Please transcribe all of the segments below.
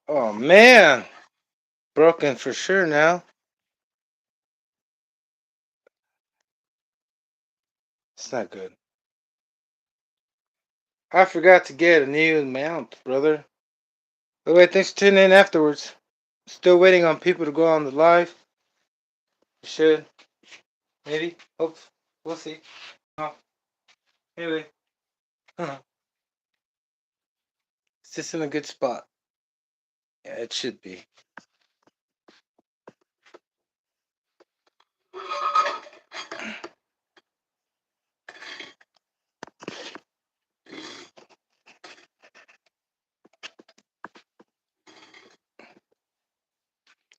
Oh man, broken for sure now. It's not good. I forgot to get a new mount, brother. By the way, thanks for tuning in afterwards. Still waiting on people to go on the live. We should. Maybe. Hope. We'll see. Oh, anyway. Is this in a good spot? Yeah, it should be.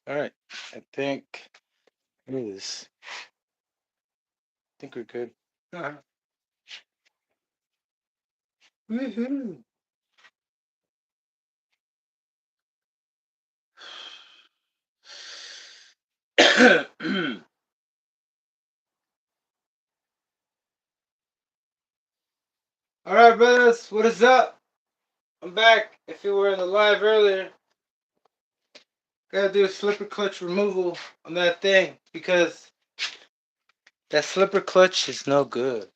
Alright. I think it is. I think we're good. Woohoo. Alright, brothers, what is up? I'm back. If you were in the live earlier, gotta do a slipper clutch removal on that thing because that slipper clutch is no good.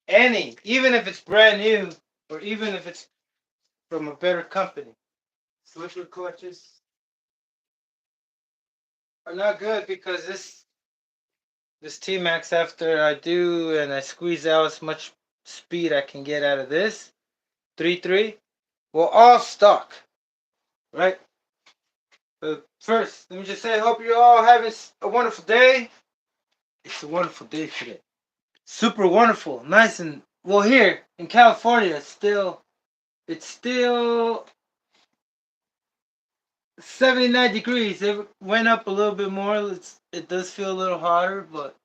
Even if it's brand new, or even if it's from a better company, slipper clutches are not good because this T-Maxx, after I do and I squeeze out as much speed I can get out of this 3.3, well, all stock, right? But first, let me just say, I hope you're all having a wonderful day. It's a wonderful day today. Super wonderful, nice, and well, here in California, it's still 79 degrees. It went up a little bit more. It does feel a little hotter, but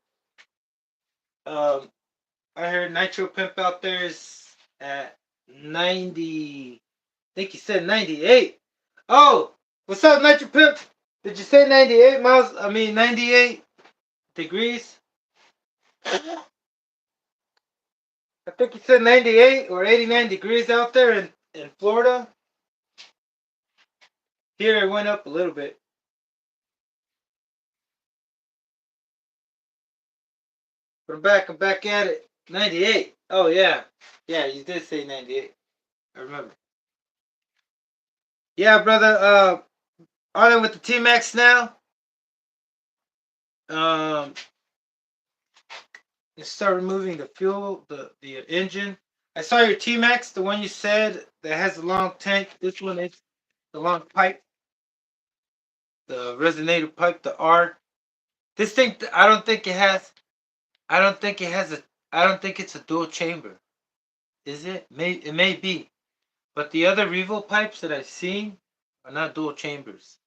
um, I heard Nitro Pimp out there is at 90. I think he said 98. Oh, what's up, Nitro Pimp? Did you say 98 miles? I mean 98 degrees. I think he said 98 or 89 degrees out there in Florida. Here it went up a little bit. But I'm back at it. 98. Oh, yeah. Yeah, you did say 98. I remember. Yeah, brother. On it with the T-Maxx now. Um, you start removing the fuel, the engine. I saw your T-Maxx, the one you said that has the long tank. This one is the long pipe, the resonator pipe, the R. This thing, I don't think it has. I don't think it has a. I don't think it's a dual chamber. Is it? It may be, but the other Revo pipes that I've seen are not dual chambers.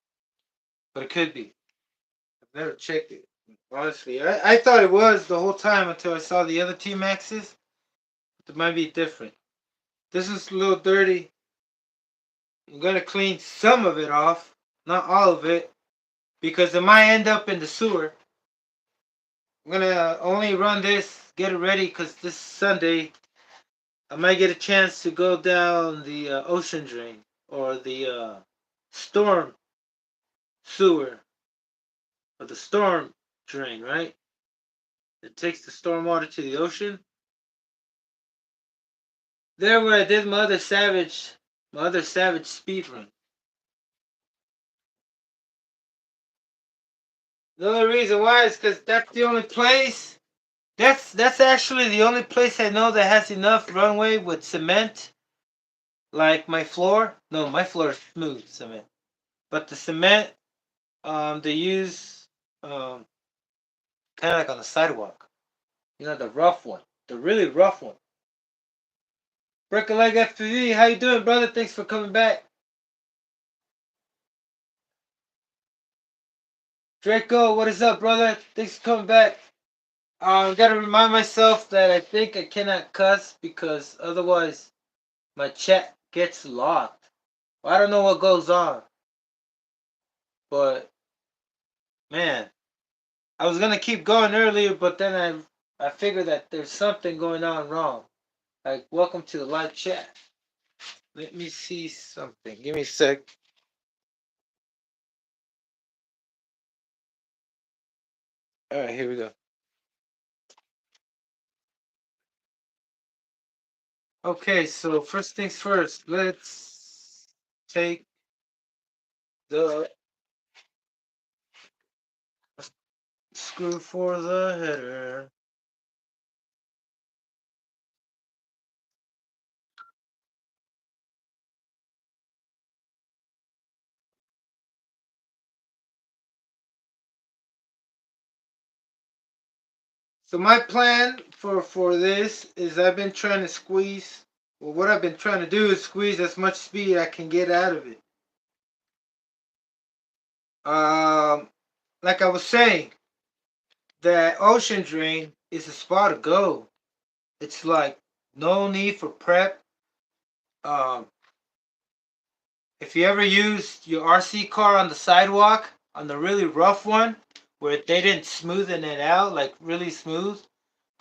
But it could be. I've never checked it. Honestly, I thought it was the whole time until I saw the other T-Maxxes. It might be different. This is a little dirty. I'm gonna clean some of it off, not all of it, because it might end up in the sewer. I'm gonna only run this, get it ready, because this Sunday I might get a chance to go down the ocean drain or the storm sewer or the storm drain, right? It takes the storm water to the ocean. There where I did my other savage speed run. The only reason why is because that's the only place. That's actually the only place I know that has enough runway with cement. Like my floor. No, my floor is smooth cement. But the cement, they use kind of like on the sidewalk. You know, the rough one, the really rough one. Break a leg FPV, how you doing, brother? Thanks for coming back. Draco, what is up, brother? Thanks for coming back. Gotta remind myself that I think I cannot cuss because otherwise my chat gets locked. I don't know what goes on. But man, I was gonna keep going earlier, but then I figured that there's something going on wrong. Like, welcome to the live chat. Let me see something. Give me a sec. All right, here we go. Okay, so first things first, let's take the screw for the header. So my plan for this is I've been trying to squeeze. Well, what I've been trying to do is squeeze as much speed I can get out of it. Like I was saying, that ocean drain is a spot to go. It's like no need for prep. Um, if you ever used your RC car on the sidewalk, on the really rough one, where they didn't smoothen it out, like really smooth,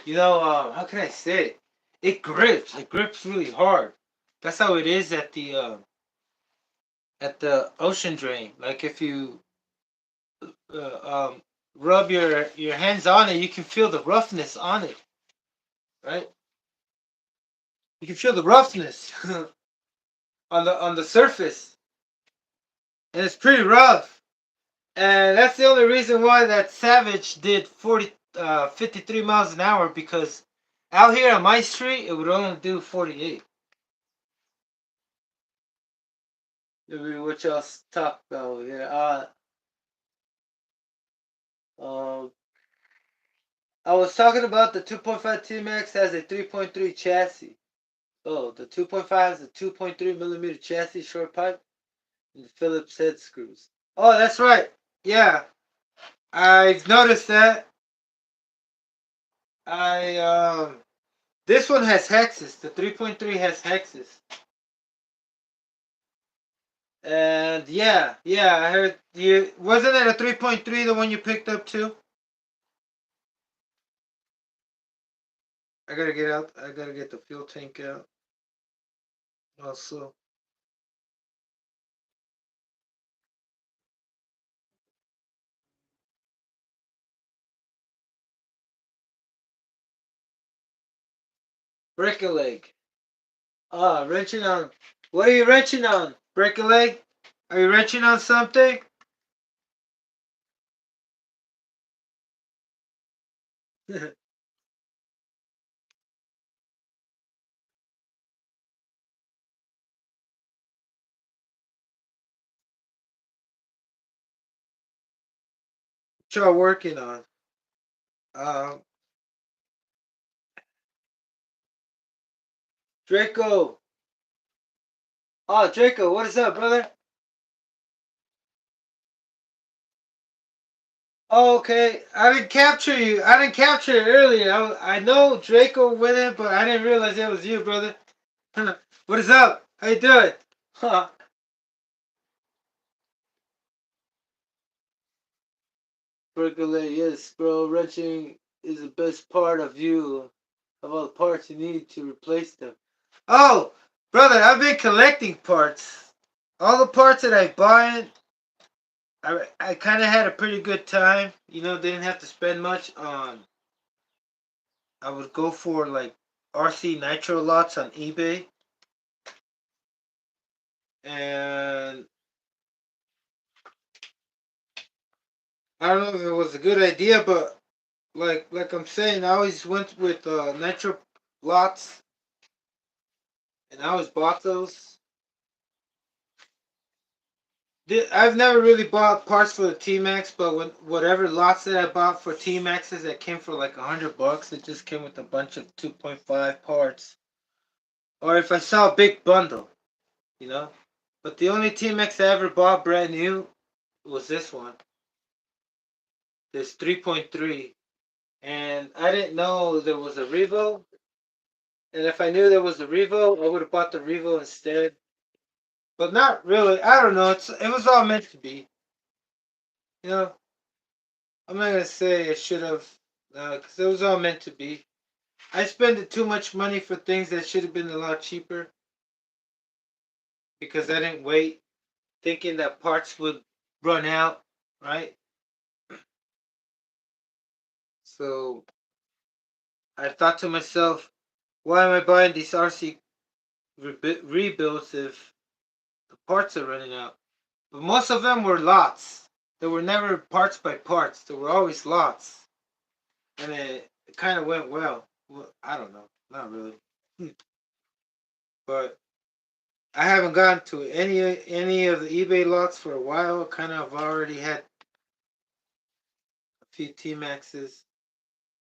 how can I say it? It grips. It grips really hard. That's how it is at the ocean drain. Like if you rub your hands on it, you can feel the roughness on it, right? You can feel the roughness on the surface, and it's pretty rough. And that's the only reason why that Savage did 53 miles an hour, because out here on my street it would only do 48. Maybe what y'all talk about here. Um, I was talking about the 2.5 T-Maxx has a 3.3 chassis. Oh, the 2.5 is a 2.3 millimeter chassis short pipe and the Phillips head screws. Oh, that's right. Yeah, I've noticed that. I This one has hexes. The 3.3 has hexes. And yeah, I heard you. Wasn't it a 3.3 the one you picked up too? I gotta get out. I gotta get the fuel tank out. Also, break a leg. Wrenching on. What are you wrenching on? Break a leg? Are you wrenching on something? What y'all working on? Um, Draco. Oh, Draco, what is up, brother? Oh, okay. I didn't capture you. I didn't capture it earlier. I know Draco went in, but I didn't realize it was you, brother. What is up? How you doing? Percolate, yes, bro. Wrenching is the best part of you, of all the parts you need to replace them. Oh, brother, I've been collecting parts. All the parts that I bought, I kind of had a pretty good time. Didn't have to spend much on. I would go for like RC Nitro lots on eBay, and I don't know if it was a good idea, but like I'm saying, I always went with Nitro lots, and I always bought those. I've never really bought parts for the T-Maxx, but whatever lots that I bought for T-Maxxes that came for like $100, it just came with a bunch of 2.5 parts. Or if I saw a big bundle, you know. But the only T-Maxx I ever bought brand new was this one, this 3.3, and I didn't know there was a Revo. And if I knew there was a Revo, I would have bought the Revo instead. But not really. I don't know. It was all meant to be. You know, I'm not gonna say I should have, because it was all meant to be. I spent too much money for things that should have been a lot cheaper because I didn't wait, thinking that parts would run out, right? So I thought to myself, why am I buying these RC rebuilds if the parts are running out? But most of them were lots. They were never parts by parts. They were always lots, and it kind of went well. Well, I don't know, not really, but I haven't gone to any of the eBay lots for a while. Kind of already had a few T-Maxes,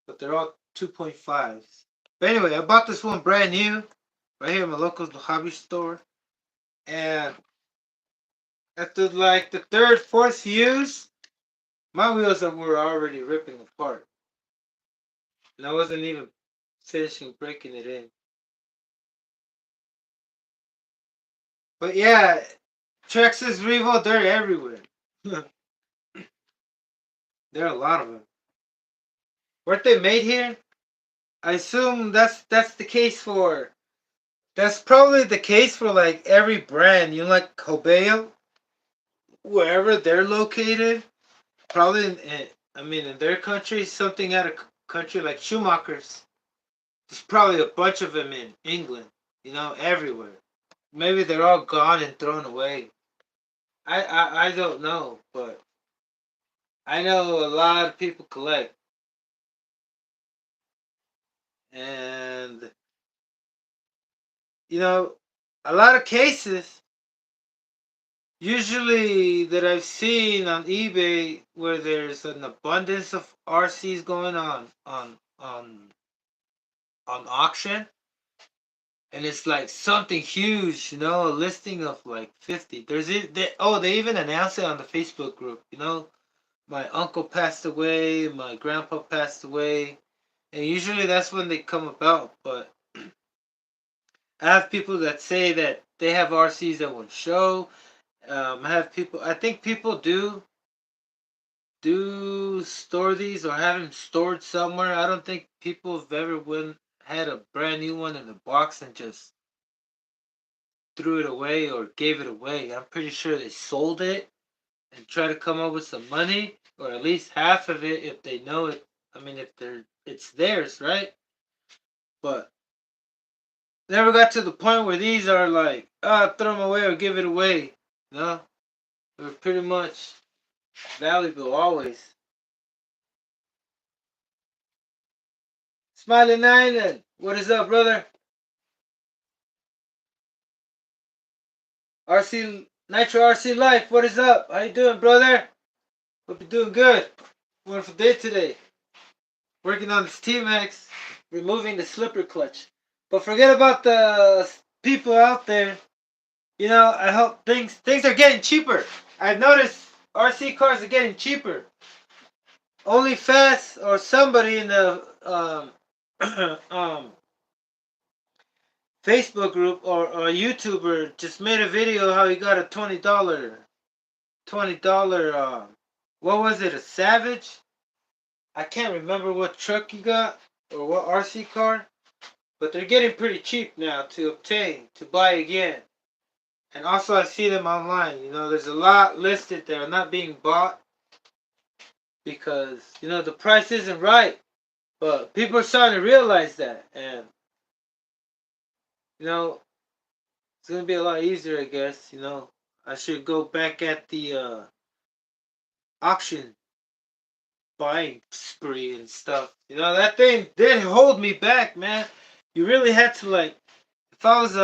but they're all 2.5s. But anyway, I bought this one brand new right here in my local hobby store, and after like the third, fourth use, my wheels were already ripping apart, and I wasn't even finishing breaking it in. But yeah, Traxxas Revo, they're everywhere. There are a lot of them. Weren't they made here? I assume that's the case for. That's probably the case for like every brand. You know, like Hobeo, wherever they're located. Probably I mean, in their country, something out of country like Schumacher's. There's probably a bunch of them in England. You know, everywhere. Maybe they're all gone and thrown away. I don't know, but I know a lot of people collect, and you know, a lot of cases usually that I've seen on eBay where there's an abundance of RCs going on auction, and it's like something huge, you know, a listing of like 50. They even announced it on the Facebook group. You know, my uncle passed away, my grandpa passed away, and usually that's when they come about. But I have people that say that they have RCs that won't show. I have people. I think people do store these or have them stored somewhere. I don't think people have ever had a brand new one in a box and just threw it away or gave it away. I'm pretty sure they sold it and try to come up with some money, or at least half of it if they know it. I mean, if it's theirs, right? But never got to the point where these are like, throw them away or give it away. No, they're pretty much valuable always. Smiling Island, what is up, brother? RC Nitro RC Life, what is up? How you doing, brother? Hope you're doing good. Wonderful day today. Working on this T-Maxx, removing the slipper clutch. But forget about the people out there. You know, I hope things are getting cheaper. I've noticed RC cars are getting cheaper. Only Fast or somebody in the Facebook group or a YouTuber just made a video how he got a $20 what was it, a Savage? I can't remember what truck he got or what RC car, but they're getting pretty cheap now to obtain, to buy again. And also I see them online. You know, there's a lot listed that are not being bought because, you know, the price isn't right. But people are starting to realize that, and you know, it's gonna be a lot easier, I guess. You know, I should go back at the auction buying spree and stuff. You know, that thing did hold me back, man. You really had to like, if I was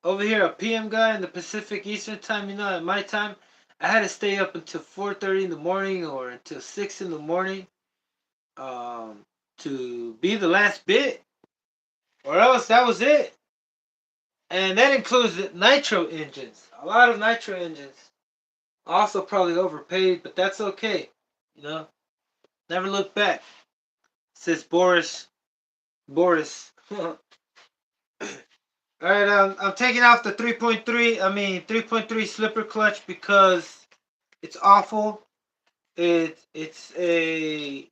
over here a PM guy in the Pacific Eastern time, you know, at my time, I had to stay up until 4:30 in the morning or until 6 in the morning, to be the last bit, or else that was it. And that includes the nitro engines, a lot of nitro engines. Also probably overpaid, but that's okay. You know, never look back. Says Boris. Boris. All right, I'm taking off the 3.3. I mean 3.3 slipper clutch because it's awful. it's a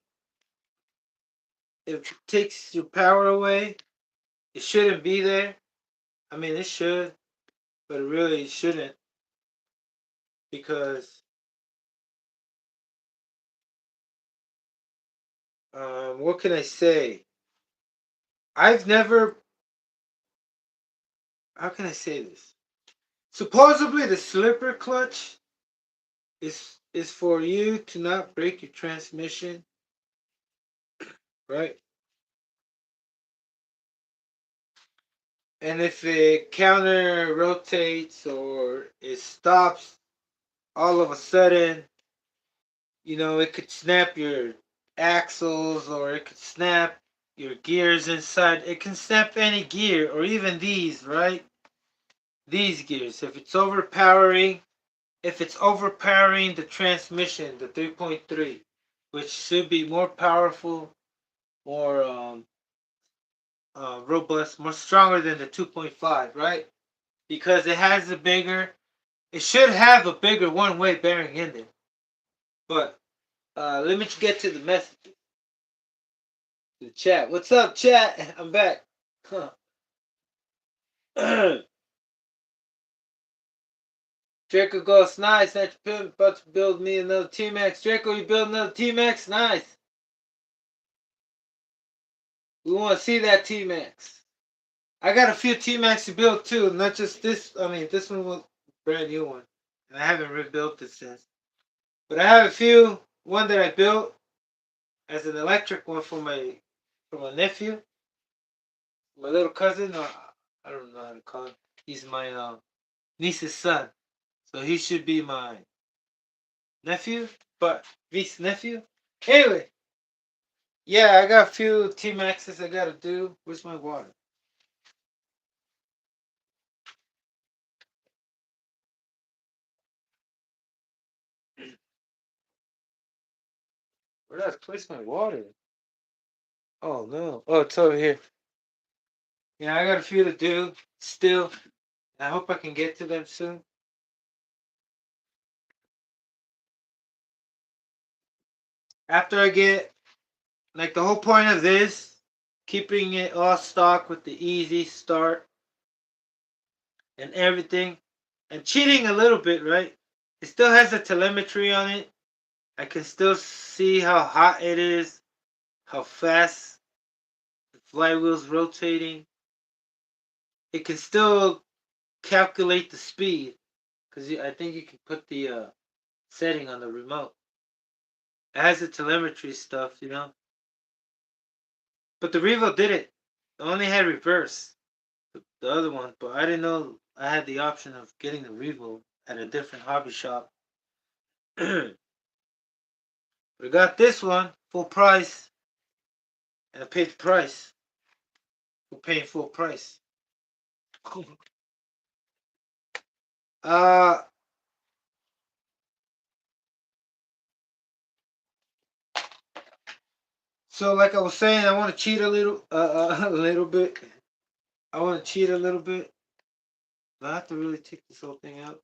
if it takes your power away, it shouldn't be there. I mean, it should, but it really shouldn't because what can I say? I've never. How can I say this? Supposedly, the slipper clutch is for you to not break your transmission, right? And if it counter rotates or it stops all of a sudden, it could snap your axles or it could snap your gears inside. It can snap any gear or even these, right? These gears. If it's overpowering the transmission, the 3.3, which should be more powerful, more robust, more stronger than the 2.5, right? Because it should have a bigger one-way bearing in there. But let me get to the messages. The chat. What's up, chat? I'm back. Huh. Draco goes, nice. That's about to build me another T-Maxx. Draco, you build another T-Maxx? Nice. We want to see that T-Maxx. I got a few T-Maxx to build too, not just this. I mean, this one was a brand new one, and I haven't rebuilt it since. But I have a few. One that I built as an electric one for my nephew, my little cousin. Or I don't know how to call him. He's my niece's son, so he should be my nephew, but niece nephew. Anyway, yeah, I got a few T-Maxes I gotta do. Where's my water? Where did I place my water? Oh no. Oh, it's over here. Yeah, I got a few to do still. I hope I can get to them soon. After I get, like, the whole point of this, keeping it all stock with the easy start and everything, and cheating a little bit, right? It still has the telemetry on it. I can still see how hot it is, how fast the flywheel's rotating. It can still calculate the speed because I think you can put the setting on the remote. It has the telemetry stuff. But the Revo did it. It only had reverse, the other one, but I didn't know I had the option of getting the Revo at a different hobby shop. But I got this one full price, and I paid the price for paying full price. uh, so like I was saying, I want to cheat a little, a little bit. I want to cheat a little bit. Do I have to really take this whole thing out?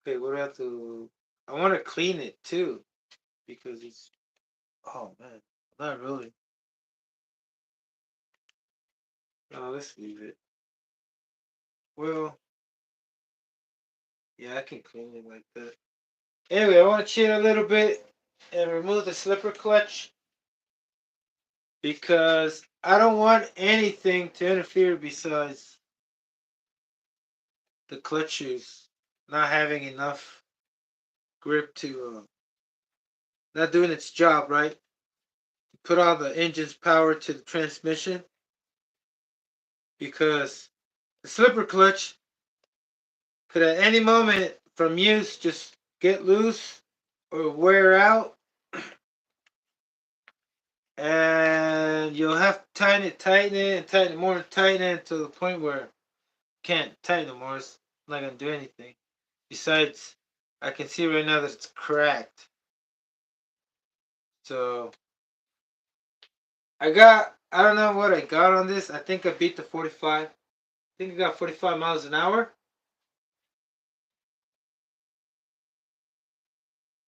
Okay, what do I have to? I want to clean it too because it's. Oh man, not really. No, let's leave it. Well, yeah, I can clean it like that. Anyway, I want to cheat a little bit and remove the slipper clutch because I don't want anything to interfere besides the clutch shoes not having enough grip to not doing its job right. Put all the engine's power to the transmission because the slipper clutch could at any moment from use just get loose or wear out, and you'll have to tighten it, and tighten it more, and tighten it to the point where you can't tighten it more. It's not gonna do anything. Besides, I can see right now that it's cracked. So I don't know what I got on this. I think I beat the 45. I think I got 45 miles an hour.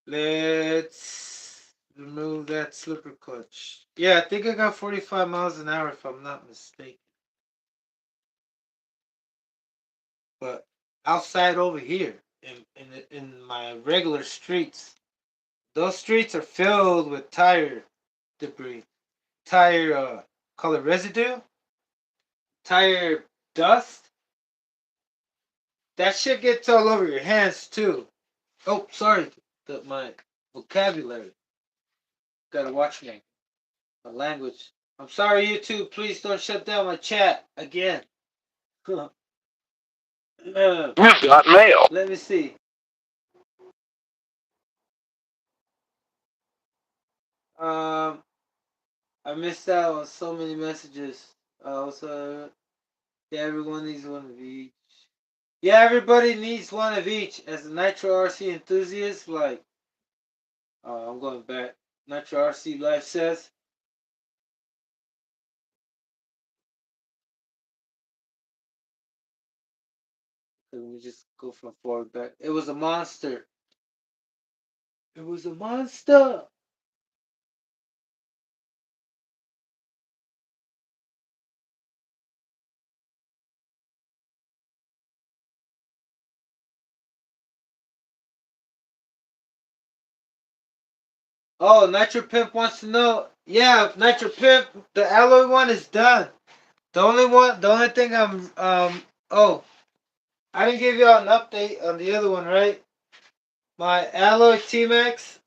Let's remove that slipper clutch. Yeah, I think I got 45 miles an hour if I'm not mistaken. But outside over here, in my regular streets, those streets are filled with tire debris, tire color residue, tire dust. That shit gets all over your hands too. Oh, sorry, my vocabulary. Gotta watch my language. I'm sorry, YouTube. Please don't shut down my chat again. You've got mail. Let me see. Um, I missed out on so many messages. Also, yeah, everyone needs one of each. Yeah, everybody needs one of each. As a Nitro RC enthusiast, like, I'm going back. Nitro RC Life says. Let me just go from forward back. It was a monster. It was a monster. Oh, Nitro Pimp wants to know. Yeah, Nitro Pimp, the alloy one is done. The only thing oh, I didn't give y'all an update on the other one, right? My alloy T-Maxx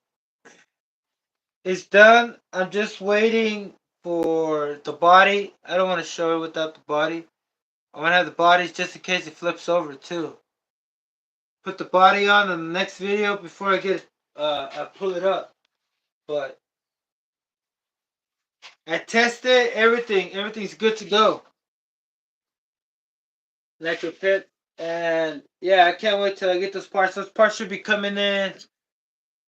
is done. I'm just waiting for the body. I don't want to show it without the body. I want to have the bodies just in case it flips over too. Put the body on in the next video before I pull it up. But I tested everything. Everything's good to go. Nitro Pit. And yeah, I can't wait till I get those parts. Those parts should be coming in.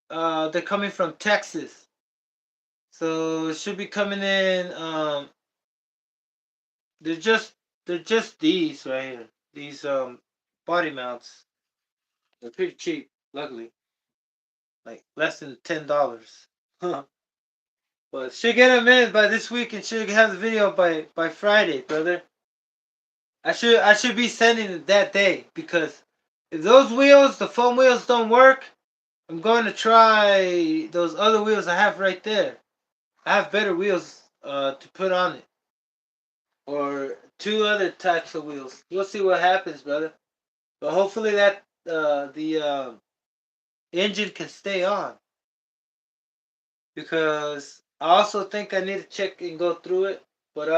They're coming from Texas. So it should be coming in. They're just they're just these right here. These body mounts. They're pretty cheap, luckily. Like less than $10. But should get them in by this week and should have the video by Friday, brother. I should be sending it that day because if those wheels, the foam wheels, don't work, I'm going to try those other wheels I have right there. I have better wheels to put on it, or two other types of wheels. We'll see what happens, brother. But hopefully that the engine can stay on, because I also think I need to check and go through it. But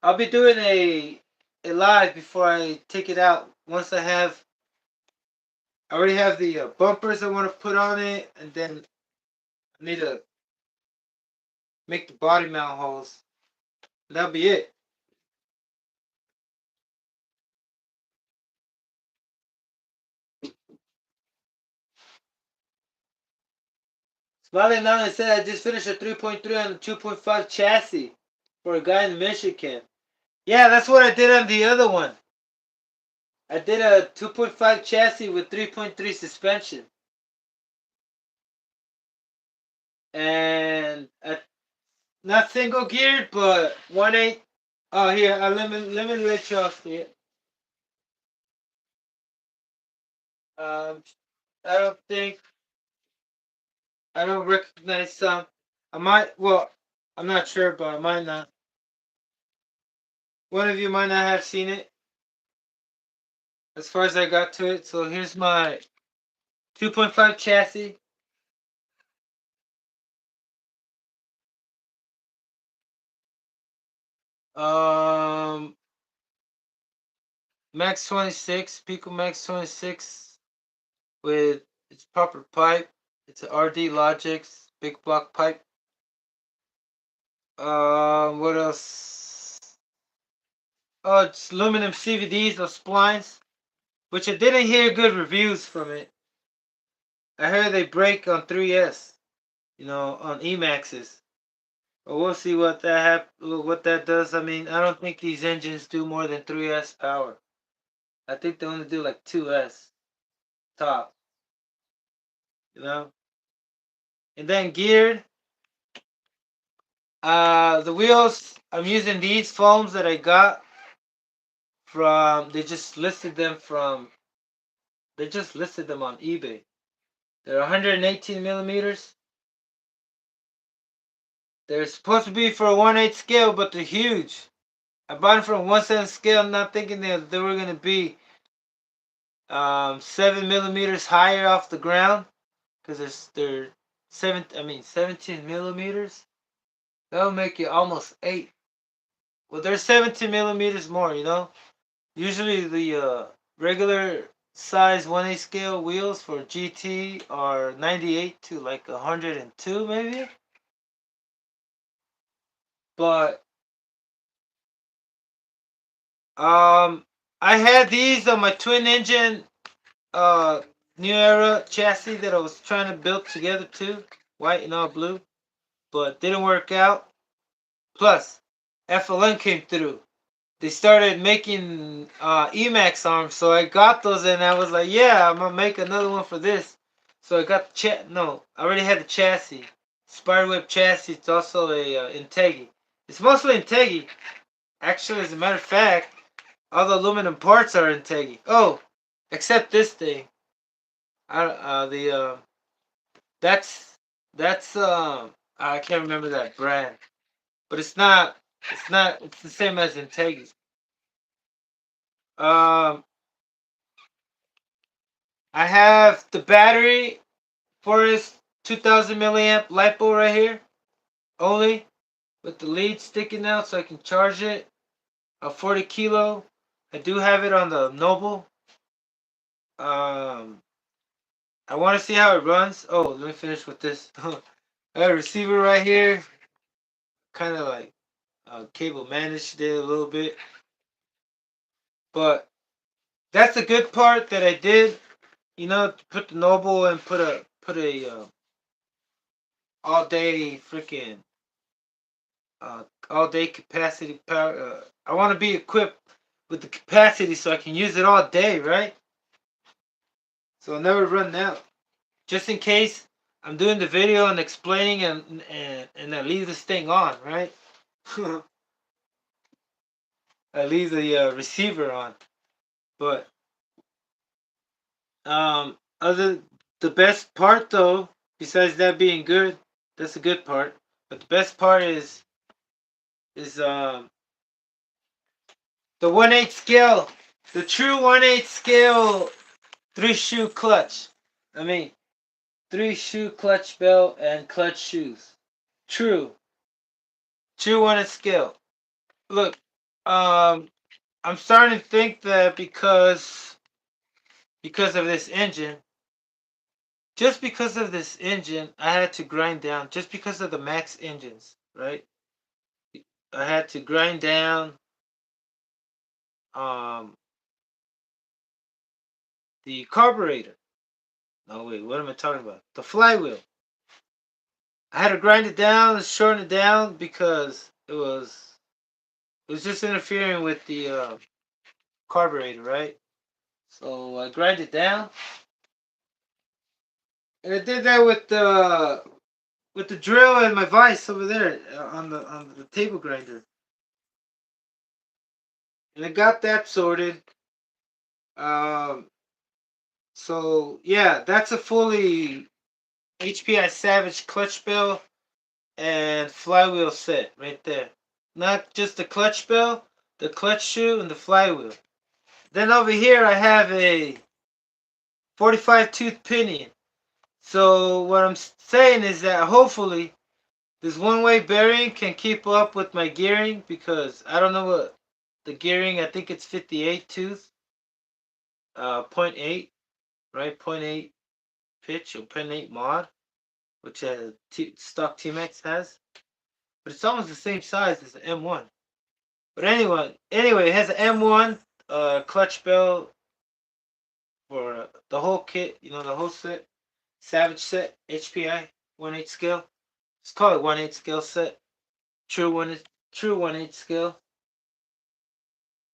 I'll be doing a live before I take it out. Once I already have the bumpers I want to put on it, and then I need to make the body mount holes. That'll be it. Smiley Nana said I just finished a 3.3 on a 2.5 chassis for a guy in Michigan. Yeah, that's what I did on the other one. I did a 2.5 chassis with 3.3 suspension. And not single geared, but 1/8. Oh, here, let me let y'all see it. Um, I don't think, I don't recognize some. I might, well, I'm not sure, but I might not. One of you might not have seen it as far as I got to it. So here's my 2.5 chassis. Um, Max 26, Pico Max 26 with its proper pipe. It's an RD Logix big block pipe. What else? Oh, it's aluminum CVDs, those splines, which I didn't hear good reviews from it. I heard they break on 3S, on E-Maxes. But we'll see what that does. I mean, I don't think these engines do more than 3S power. I think they only do like 2S top. You know? and then geared. The wheels, I'm using these foams that I got from. They just listed them on eBay. They're 118 millimeters. They're supposed to be for a 1/8 scale, but they're huge. I bought them from 1/7 scale, not thinking that they were gonna be 7 millimeters higher off the ground, because they're 17 millimeters. That'll make you almost 8. Well, they're 17 millimeters more. Usually the regular size 1/8 scale wheels for GT are 98 to like 102 maybe. But I had these on my twin engine uh new era chassis that I was trying to build together too, white and all blue, but didn't work out. Plus, FLN came through. They started making Emax arms, so I got those and I was like, yeah, I'm gonna make another one for this. So I got the no, I already had the chassis, Spiderweb chassis. It's also a Integi. It's mostly Integi. Actually, as a matter of fact, all the aluminum parts are Integi. Oh, except this thing. I the that's I can't remember that brand, but it's the same as Integi. Um, I have the battery for this 2000 milliamp LiPo right here, only with the lead sticking out so I can charge it. A 40 kilo. I do have it on the Noble. Um, I want to see how it runs. Oh, let me finish with this. I got a receiver right here, kind of like cable managed it a little bit, but that's the good part that I did. Put the Noble and put a all day freaking all day capacity power. I want to be equipped with the capacity so I can use it all day, right? So I'll never run out. Just in case I'm doing the video and explaining and I leave this thing on, right? I leave the receiver on. But other the best part though, besides that being good, that's a good part. But the best part is the 1/8 scale, the true 1/8 scale 3-shoe clutch. I mean 3-shoe clutch belt and clutch shoes. True 1/8 scale. Look, I'm starting to think that because of this engine, just because of this engine, I had to grind down. Just because of the Max engines, right? I had to grind down um the carburetor. No wait, what am I talking about? The flywheel. I had to grind it down, shorten it down because it was just interfering with the carburetor, right? So I grind it down, and I did that with the drill and my vise over there on the table grinder, and I got that sorted. Um, so yeah, that's a fully HPI Savage clutch bell and flywheel set right there. Not just the clutch bell, the clutch shoe, and the flywheel. Then over here I have a 45 tooth pinion. So what I'm saying is that hopefully this one-way bearing can keep up with my gearing, because I don't know what the gearing, I think it's 58 tooth, point 0.8, right? Point 0.8 pitch or point 0.8 mod, which stock T-Maxx has. But it's almost the same size as the M1. But anyway, it has an M1 clutch bell for the whole kit, the whole set. Savage set, HPI, 1/8 scale. Let's call it 1/8 scale set. True 1/8 scale.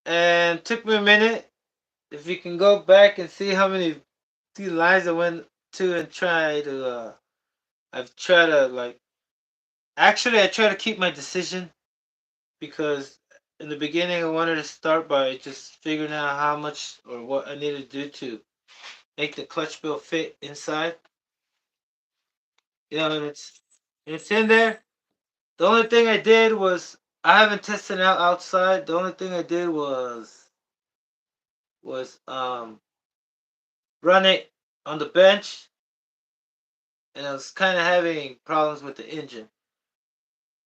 And took me a minute. If you can go back and see how many lines I went to and try to I've tried to like. Actually, I try to keep my decision because in the beginning I wanted to start by just figuring out how much or what I needed to do to make the clutch bill fit inside. You know, and it's in there. The only thing I did was I haven't tested it out outside. The only thing I did was run it on the bench, and I was kind of having problems with the engine.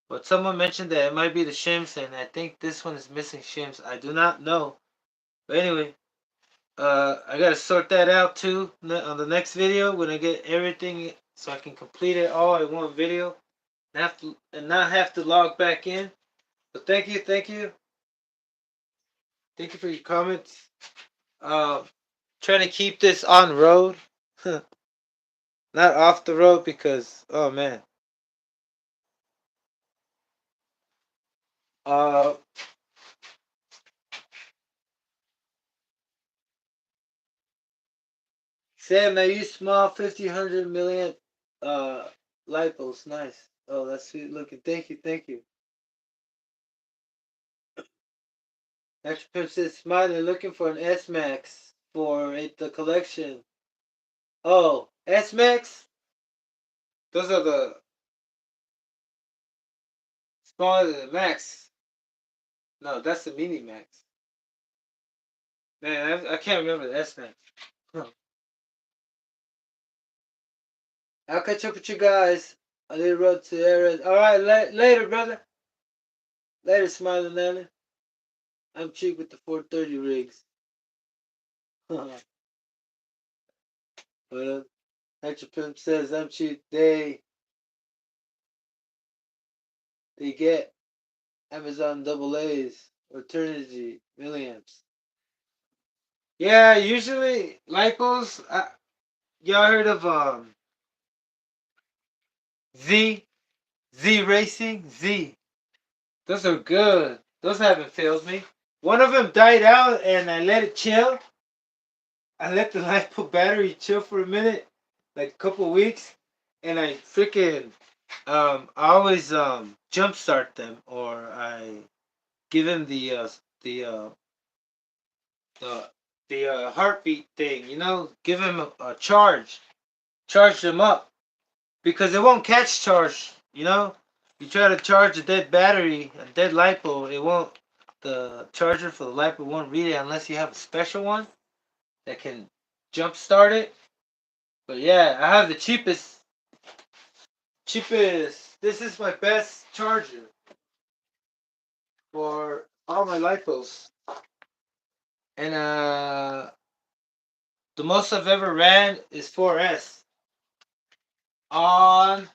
But someone mentioned that it might be the shims, and I think this one is missing shims. I do not know. But anyway, I gotta sort that out too on the next video when I get everything so I can complete it all in one video and not have to log back in. But thank you for your comments. Uh, Trying to keep this on road, not off the road because oh man. Uh, Sam, I use small 50, 100 milliamp lipos. Nice. Oh, that's sweet looking. Thank you. Extra Pimp says smiling, looking for an S-Max for the collection. Oh, S-Max? Those are the smaller than the Max. No, that's the Mini Max. Man, I can't remember the S-Max. Huh. I'll catch up with you guys. I need to run to the area. Alright, later, brother. Later, Smiling Nelly. I'm cheap with the 430 rigs. But Extra Pimp says I'm cheap. They get Amazon double A's, Eternity, milliamps. Yeah, usually lipos. Y'all heard of Z Racing Z? Those are good. Those haven't failed me. One of them died out, and I let it chill. I let the lipo battery chill for a minute, like a couple weeks, and I freaking I always jumpstart them, or I give them the the heartbeat thing, give them a charge them up because it won't catch charge. You try to charge a dead battery, a dead lipo, it won't. The charger for the lipo won't read it unless you have a special one that can jump start it. But yeah, I have the cheapest. This is my best charger for all my lipos, and the most I've ever ran is 4S on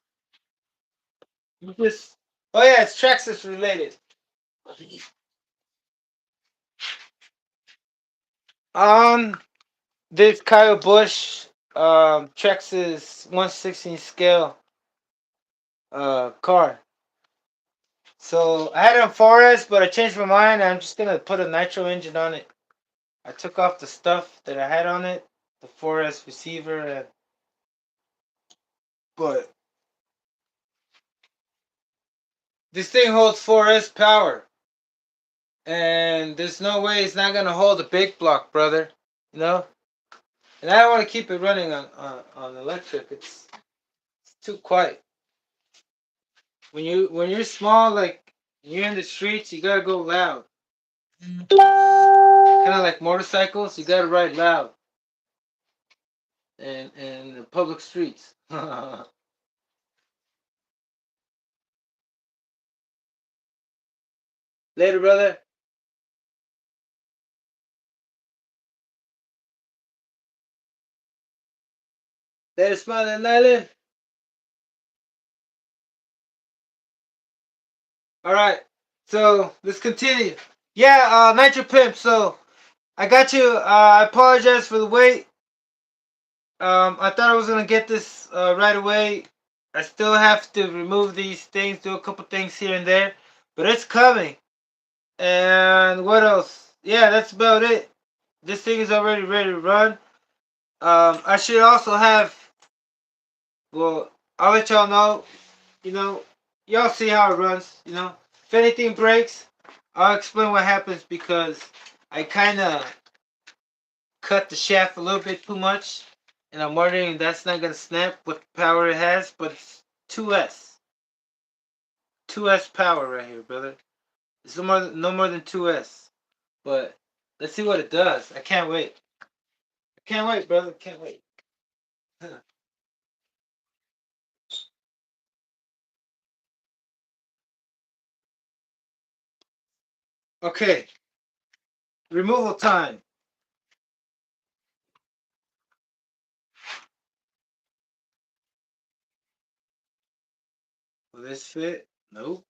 this. Oh yeah, it's Traxxas related. On this Kyle Busch Traxxas 1/16 scale car. So I had it on 4S, but I changed my mind. I'm just gonna put a nitro engine on it. I took off the stuff that I had on it, the 4S receiver, but this thing holds 4S power. And there's no way it's not gonna hold a big block, brother. You know? And I don't want to keep it running on electric. It's too quiet. When you're small, like you're in the streets, you gotta go loud. Kind of like motorcycles, you gotta ride loud. And the public streets. Later, brother. Later, Smiling Island. All right. So let's continue. Yeah, Nitro Pimp. So I got you. I apologize for the wait. I thought I was gonna get this right away. I still have to remove these things, do a couple things here and there, but it's coming. And what else? Yeah, that's about it. This thing is already ready to run. I should also have. Well, I'll let y'all know. You know, y'all see how it runs. If anything breaks, I'll explain what happens because I kind of cut the shaft a little bit too much, and I'm wondering if that's not gonna snap with the power it has. But it's 2S power right here, brother. It's no more than 2S. But let's see what it does. I can't wait. I can't wait, brother. Can't wait. Okay, removal time. Will this fit? Nope.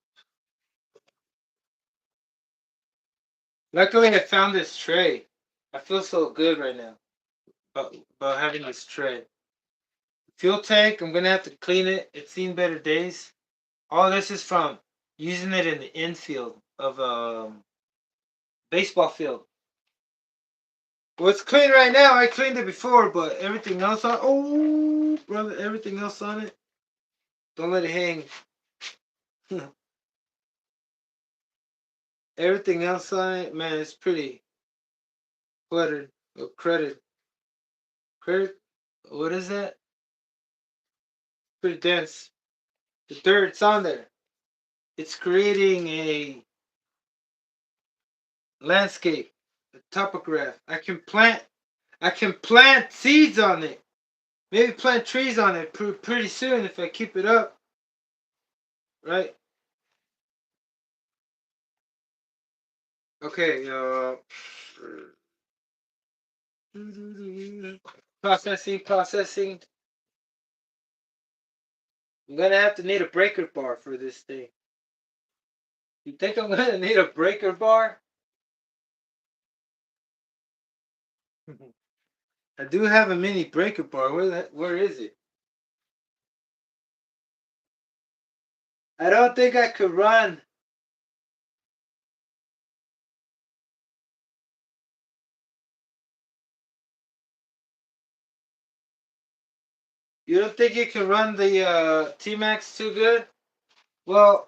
Luckily, I found this tray. I feel so good right now about having this tray. Fuel tank, I'm gonna have to clean it. It's seen better days. All this is from using it in the infield of baseball field. Well, it's clean right now. I cleaned it before, but everything else on brother, everything else on it. Don't let it hang. Everything else on it, man, it's pretty cluttered. Oh, credit. What is that? Pretty dense. The dirt's on there. It's creating a landscape, a topograph. I can plant seeds on it. Maybe plant trees on it pretty soon if I keep it up, right? Okay. Processing. I'm gonna have to need a breaker bar for this thing. You think I'm gonna need a breaker bar? I do have a mini breaker bar. Where is it? I don't think I could run. You don't think you can run the T-Maxx too good? Well,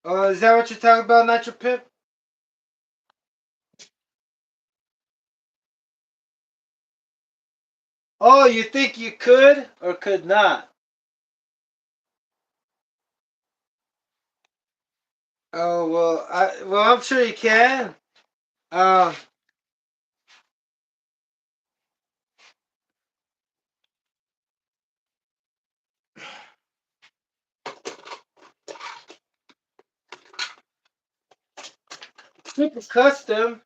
is that what you're talking about, Nitro Pimp? Oh, you think you could or could not? Oh well, I'm sure you can. Um, Super custom.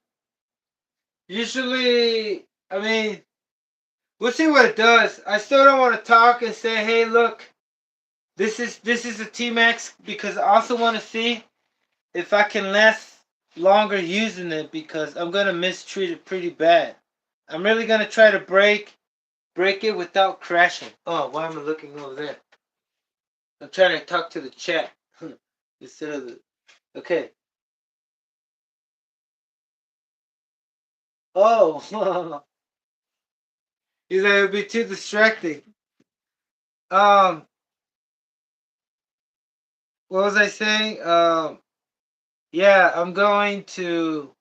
Usually, I mean, we'll see what it does. I still don't want to talk and say, "Hey, look, this is a T-Maxx," because I also want to see if I can last longer using it because I'm gonna mistreat it pretty bad. I'm really gonna try to break it without crashing. Oh, why am I looking over there? I'm trying to talk to the chat instead of the. Okay. Oh, he's like, it'd be too distracting. Um, what was I saying? Yeah, I'm going to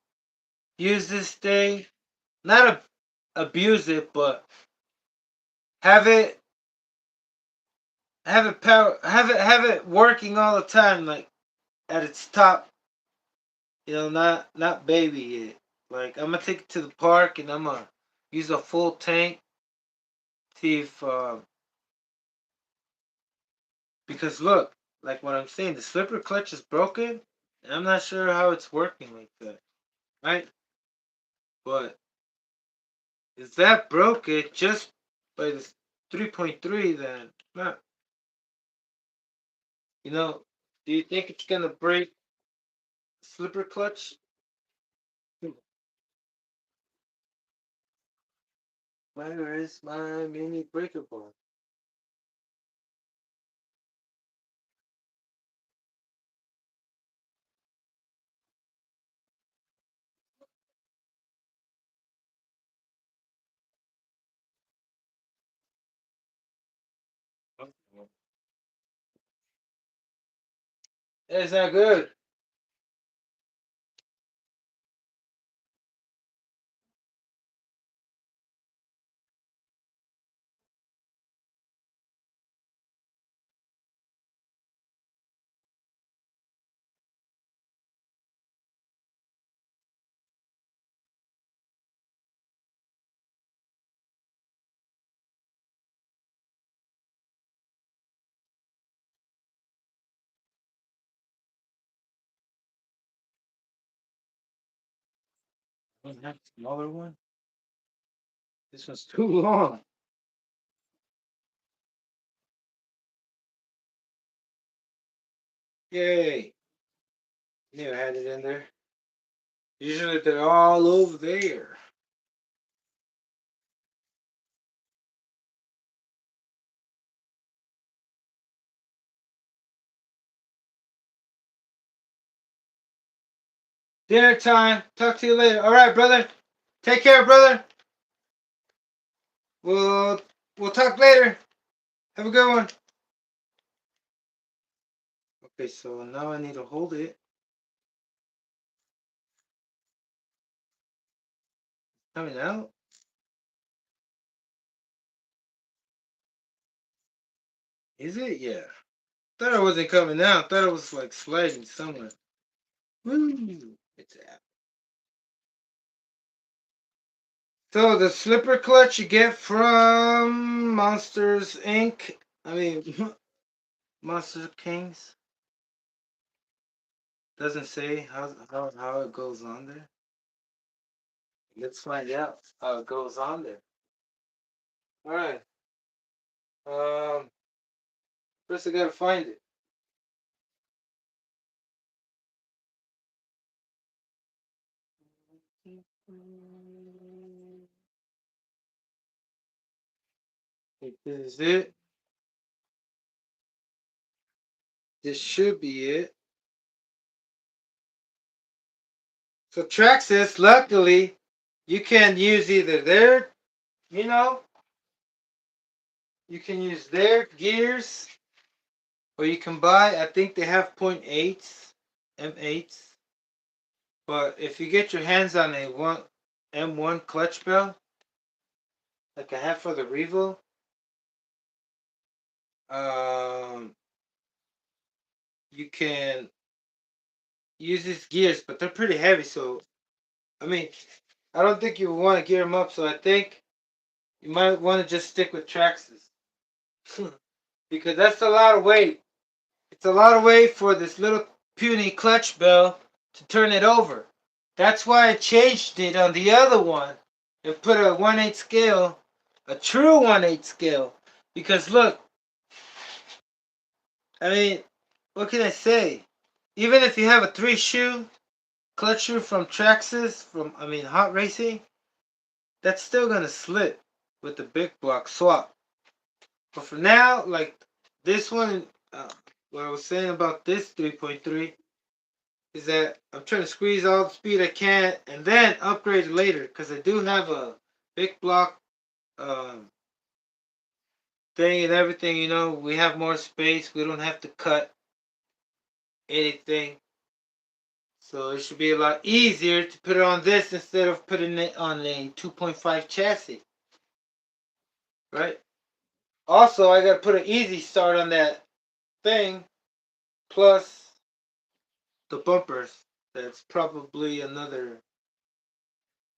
use this thing, not abuse it, but have it have it working all the time, like at its top. Not baby it. Like I'm gonna take it to the park and I'm gonna use a full tank. See if because look, like what I'm saying, the slipper clutch is broken, and I'm not sure how it's working like that, right? But if that broke it just by the 3.3, then not. You know, do you think it's gonna break slipper clutch? Where is my mini breaker bar? It's not good. Don't have a smaller one. This one's too long. Yay! Never had it in there. Usually they're all over there. Dinner time. Talk to you later. All right, brother. Take care, brother. We'll we'll talk later. Have a good one. Okay, so now I need to hold it. Coming out. Is it? Yeah. Thought it wasn't coming out. Thought it was like sliding somewhere. Woo! It's out. So the slipper clutch you get from Monsters Inc. I mean Monster Kings. Doesn't say how it goes on there. Let's find out how it goes on there. All right. Um. First, I gotta find it. If this is it. This should be it. So Traxxas, luckily, you can use either their, you know, you can use their gears, or you can buy. I think they have .8s, M8s. But if you get your hands on a M1 clutch bell, like I have for the Revo, um, you can use these gears, but they're pretty heavy. So, I mean, I don't think you want to gear them up. So I think you might want to just stick with Traxxas because that's a lot of weight. It's a lot of weight for this little puny clutch bell to turn it over. That's why I changed it on the other one and put a 1/8 scale, a true 1/8 scale. Because look, I mean, what can I say? Even if you have a 3-shoe clutch shoe from Traxxas, Hot Racing, that's still gonna slip with the big block swap. But for now, like this one, what I was saying about this 3.3 is that I'm trying to squeeze all the speed I can and then upgrade later because I do have a big block um, thing and everything. You know, we have more space. We don't have to cut anything. So it should be a lot easier to put it on this instead of putting it on a 2.5 chassis. Right? Also, I got to put an easy start on that thing plus the bumpers. That's probably another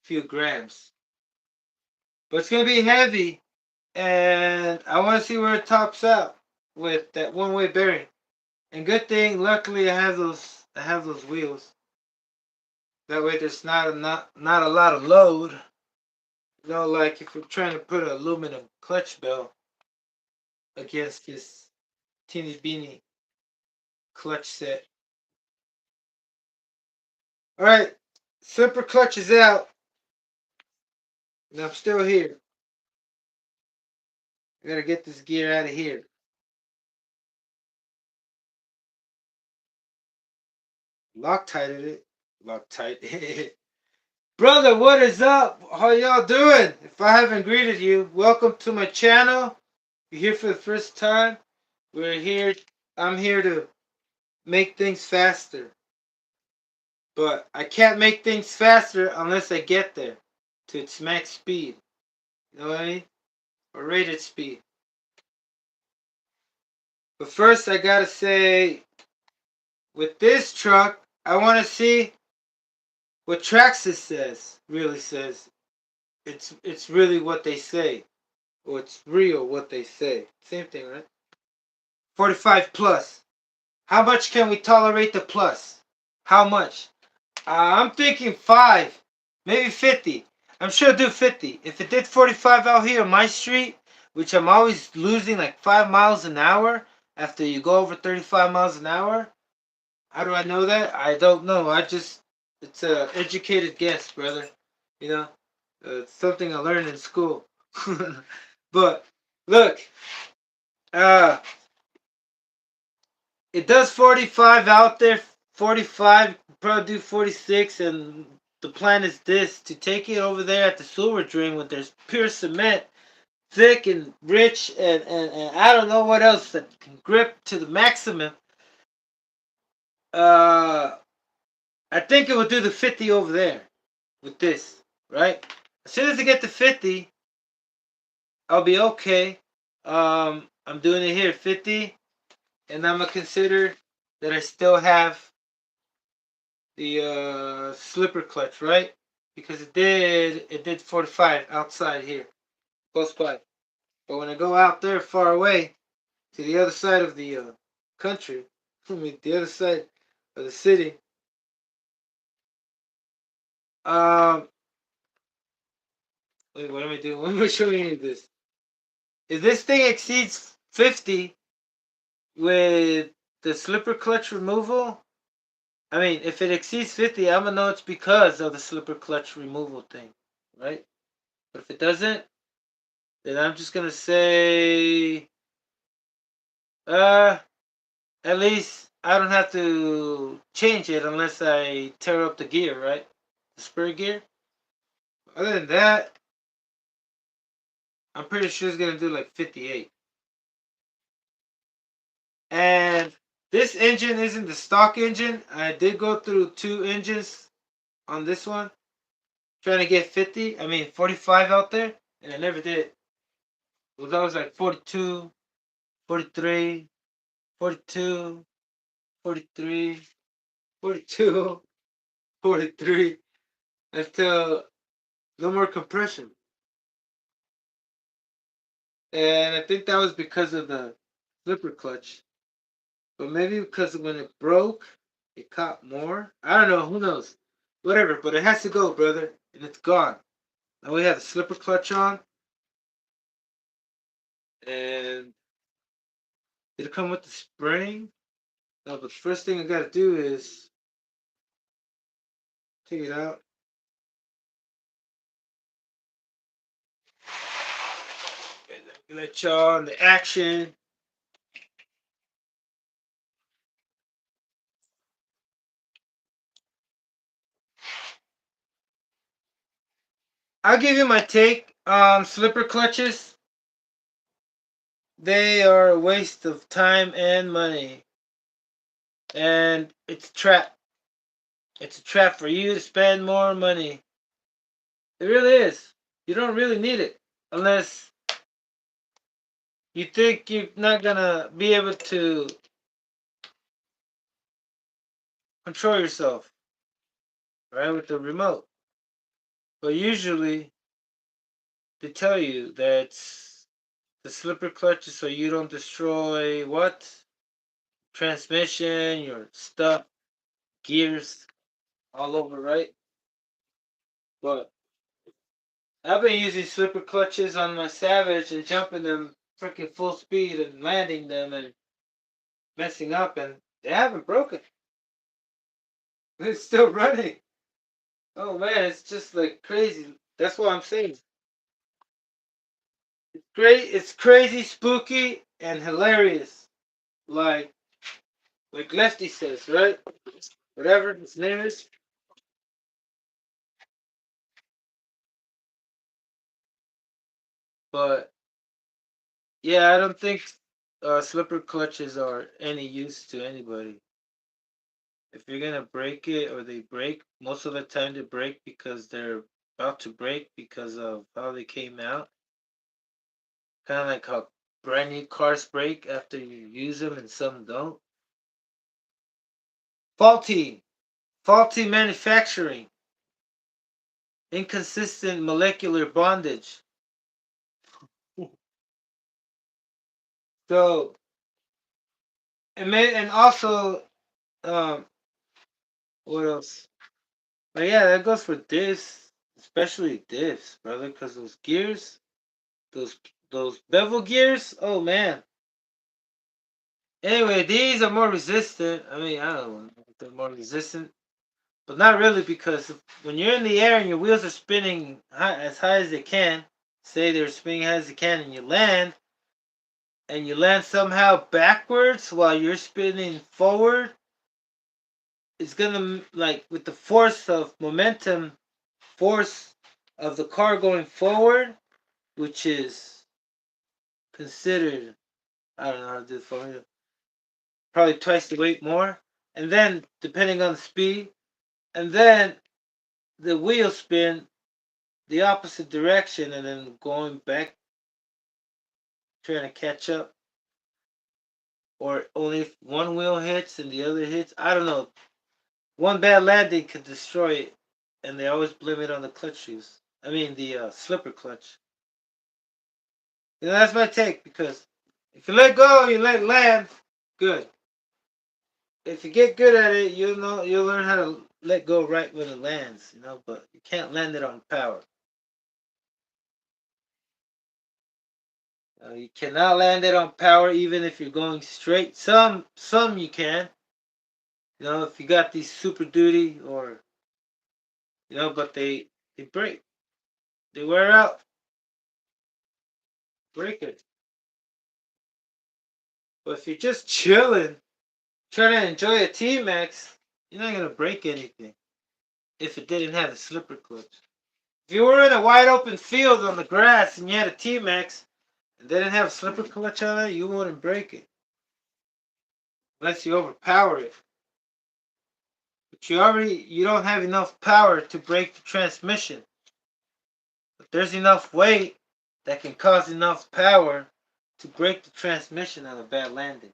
few grams. But it's going to be heavy. And I want to see where it tops out with that one-way bearing. And good thing, luckily, I have those wheels. That way, there's not a lot of load. You know, like if we're trying to put an aluminum clutch bell against this teeny beanie clutch set. All right, slipper clutch is out, and I'm still here. I gotta get this gear out of here. Loctited it. Loctite. Brother, what is up? How y'all doing? If I haven't greeted you, welcome to my channel. You're here for the first time. We're here. I'm here to make things faster. But I can't make things faster unless I get there to its max speed. You know what I mean? Or rated speed. But first, I gotta say, with this truck, I want to see what Traxxas says. Really says it's really what they say, or it's real what they say. Same thing, right? 45 plus. How much can we tolerate the plus? How much? I'm thinking 5, maybe 50. I'm sure it'll do 50. If it did 45 out here on my street, which I'm always losing like 5 miles an hour after you go over 35 miles an hour. How do I know that? I don't know. It's a educated guess, brother. You know, it's something I learned in school. But look, uh, it does 45 out there. 45, probably do 46, and the plan is this: to take it over there at the sewer drain where there's pure cement, thick and rich, and I don't know what else that can grip to the maximum. Uh, I think it will do the 50 over there with this, right? As soon as I get to 50, I'll be okay. I'm doing it here 50, and I'm gonna consider that I still have the slipper clutch, right? Because it did 45 outside here, close by. But when I go out there far away to the other side of the country, I mean the other side of the city, um, wait, what am I doing? What am I showing you this? If this thing exceeds 50 with the slipper clutch removal, I mean, if it exceeds 50, I'm gonna know it's because of the slipper clutch removal thing, right? But if it doesn't, then I'm just gonna say, uh, at least I don't have to change it unless I tear up the gear, right? The spur gear. Other than that, I'm pretty sure it's gonna do like 58. And this engine isn't the stock engine. I did go through 2 engines on this one, trying to get 50. I mean 45 out there, and I never did. It was always like 42, 43, 42, 43, 42, 43, until no more compression. And I think that was because of the slipper clutch. But maybe because when it broke, it caught more. I don't know. Who knows? Whatever. But it has to go, brother. And it's gone. Now we have the slipper clutch on. And did it come with the spring? No, but the first thing I gotta do is take it out. And let y'all on the action. I'll give you my take on slipper clutches. They are a waste of time and money. And it's a trap. It's a trap for you to spend more money. It really is. You don't really need it unless you think you're not gonna be able to control yourself, right, with the remote. But usually they tell you that the slipper clutch is so you don't destroy what? Transmission, your stuff, gears, all over, right? But I've been using slipper clutches on my Savage and jumping them freaking full speed and landing them and messing up, and they haven't broken. It's still running. Oh man, it's just like crazy. That's what I'm saying. It's great. It's crazy, spooky, and hilarious. Like like Lefty says, right? Whatever his name is. But yeah, I don't think slipper clutches are any use to anybody. if you're gonna break it or they break, most of the time they break because they're about to break because of how they came out. Kind of like how brand new cars break after you use them and some don't. Faulty, faulty manufacturing, inconsistent molecular bondage. So, and also, um, what else? But yeah, that goes for diffs, especially diffs, brother, because those gears, those those bevel gears, oh man. Anyway, these are more resistant. I mean, I don't know if they're more resistant, but not really because when you're in the air and your wheels are spinning as high as they can, say they're spinning high as they can, and you land somehow backwards while you're spinning forward, it's gonna like with the force of momentum, force of the car going forward, which is considered, I don't know how to do the formula, probably twice the weight more, and then depending on the speed, and then the wheel spin the opposite direction, and then going back trying to catch up, or only if one wheel hits and the other hits. I don't know. One bad landing could destroy it, and they always blame it on the clutch shoes. I mean the slipper clutch. That's my take because if you let go, you let land. Good. If you get good at it, you'll learn how to let go right when it lands. But you can't land it on power. You cannot land it on power even if you're going straight. Some you can. If you got these super duty or but they break. They wear out. Break it. But if you're just chilling, trying to enjoy a T-Maxx, you're not gonna break anything if it didn't have a slipper clutch. If you were in a wide open field on the grass and you had a T-Maxx and they didn't have a slipper clutch on it, you wouldn't break it unless you overpower it. But you don't have enough power to break the transmission. But there's enough weight that can cause enough power to break the transmission on a bad landing.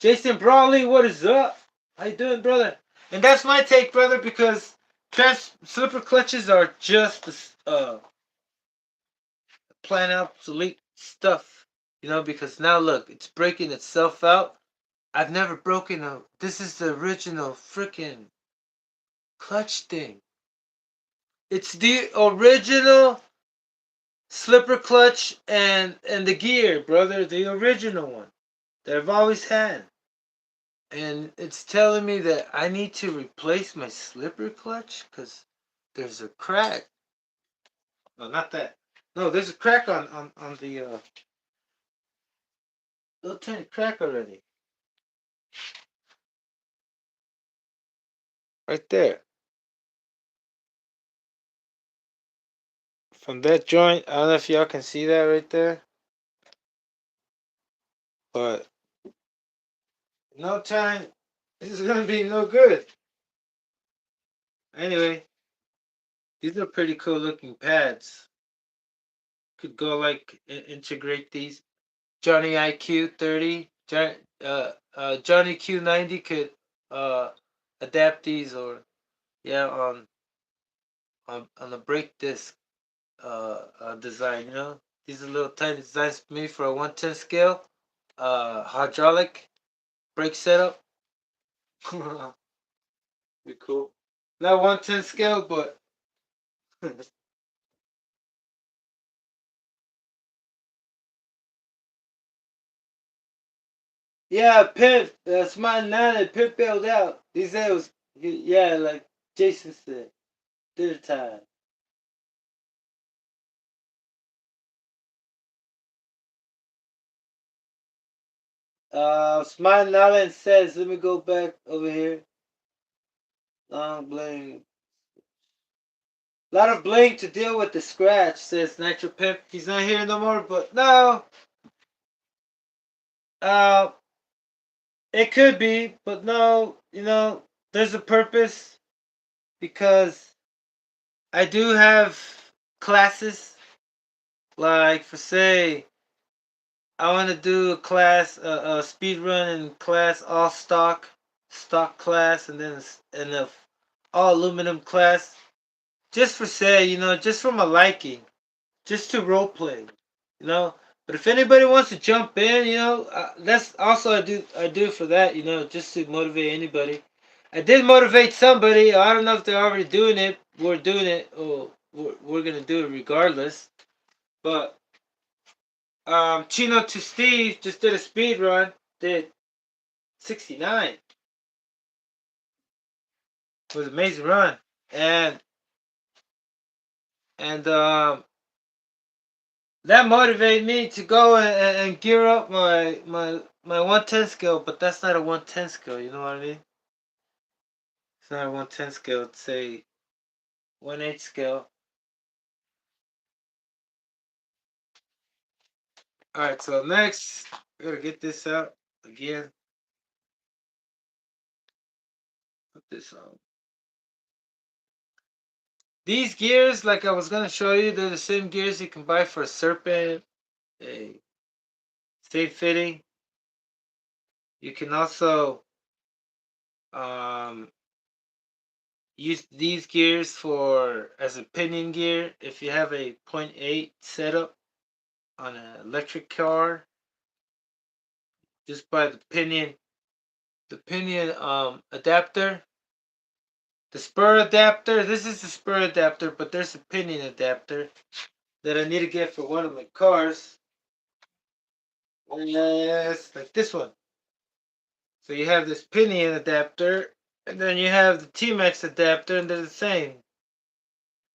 Jason Brawley, what is up? How you doing, brother? And that's my take, brother, because slipper clutches are just plan obsolete stuff. Because now look, it's breaking itself out. I've never broken a. This is the original freaking clutch thing. It's the original slipper clutch and the gear, brother. The original one that I've always had. And it's telling me that I need to replace my slipper clutch because there's a crack. No, not that. No, there's a crack on the little tiny crack already. Right there. From that joint, I don't know if y'all can see that right there. But no time, this is gonna be no good. Anyway, these are pretty cool looking pads. Could go like integrate these. Johnny IQ 30, Johnny Q 90 could uh adapt these or yeah on the brake disc design. These are little tiny designs made for a 110 scale hydraulic brake setup. Be cool. Not 110 scale, but yeah, Pimp. That's my nana. Pimp bailed out. He said it was yeah, like Jason said, dinner time. Smile Nala says, let me go back over here. Long bling. A lot of bling to deal with the scratch, says Nitro Pimp. He's not here no more, but no. Uh, It could be, but no, there's a purpose because I do have classes. Like for say, I want to do a class, a speed run in class, all stock class, and then and a all aluminum class. Just for say, just for my liking, just to role play, you know. But if anybody wants to jump in, that's also I do for that, just to motivate anybody. I did motivate somebody. I don't know if they're already doing it. We're doing it, or we're gonna do it regardless. But Chino to Steve just did a speed run. Did 69. It was an amazing run, and and that motivated me to go and gear up my 110 skill. But that's not a 110 skill. You know what I mean? It's not a 110 skill. It's a 1/8 skill. All right. So next, we gotta get this out again. Put this on. These gears, like I was gonna show you, they're the same gears you can buy for a Serpent, a safe fitting. You can also um, use these gears for as a pinion gear if you have a point 0.8 setup on an electric car. Just buy the pinion adapter, the spur adapter. This is the spur adapter, but there's a pinion adapter that I need to get for one of my cars. Yes, like this one. So you have this pinion adapter, and then you have the T-Maxx adapter, and they're the same.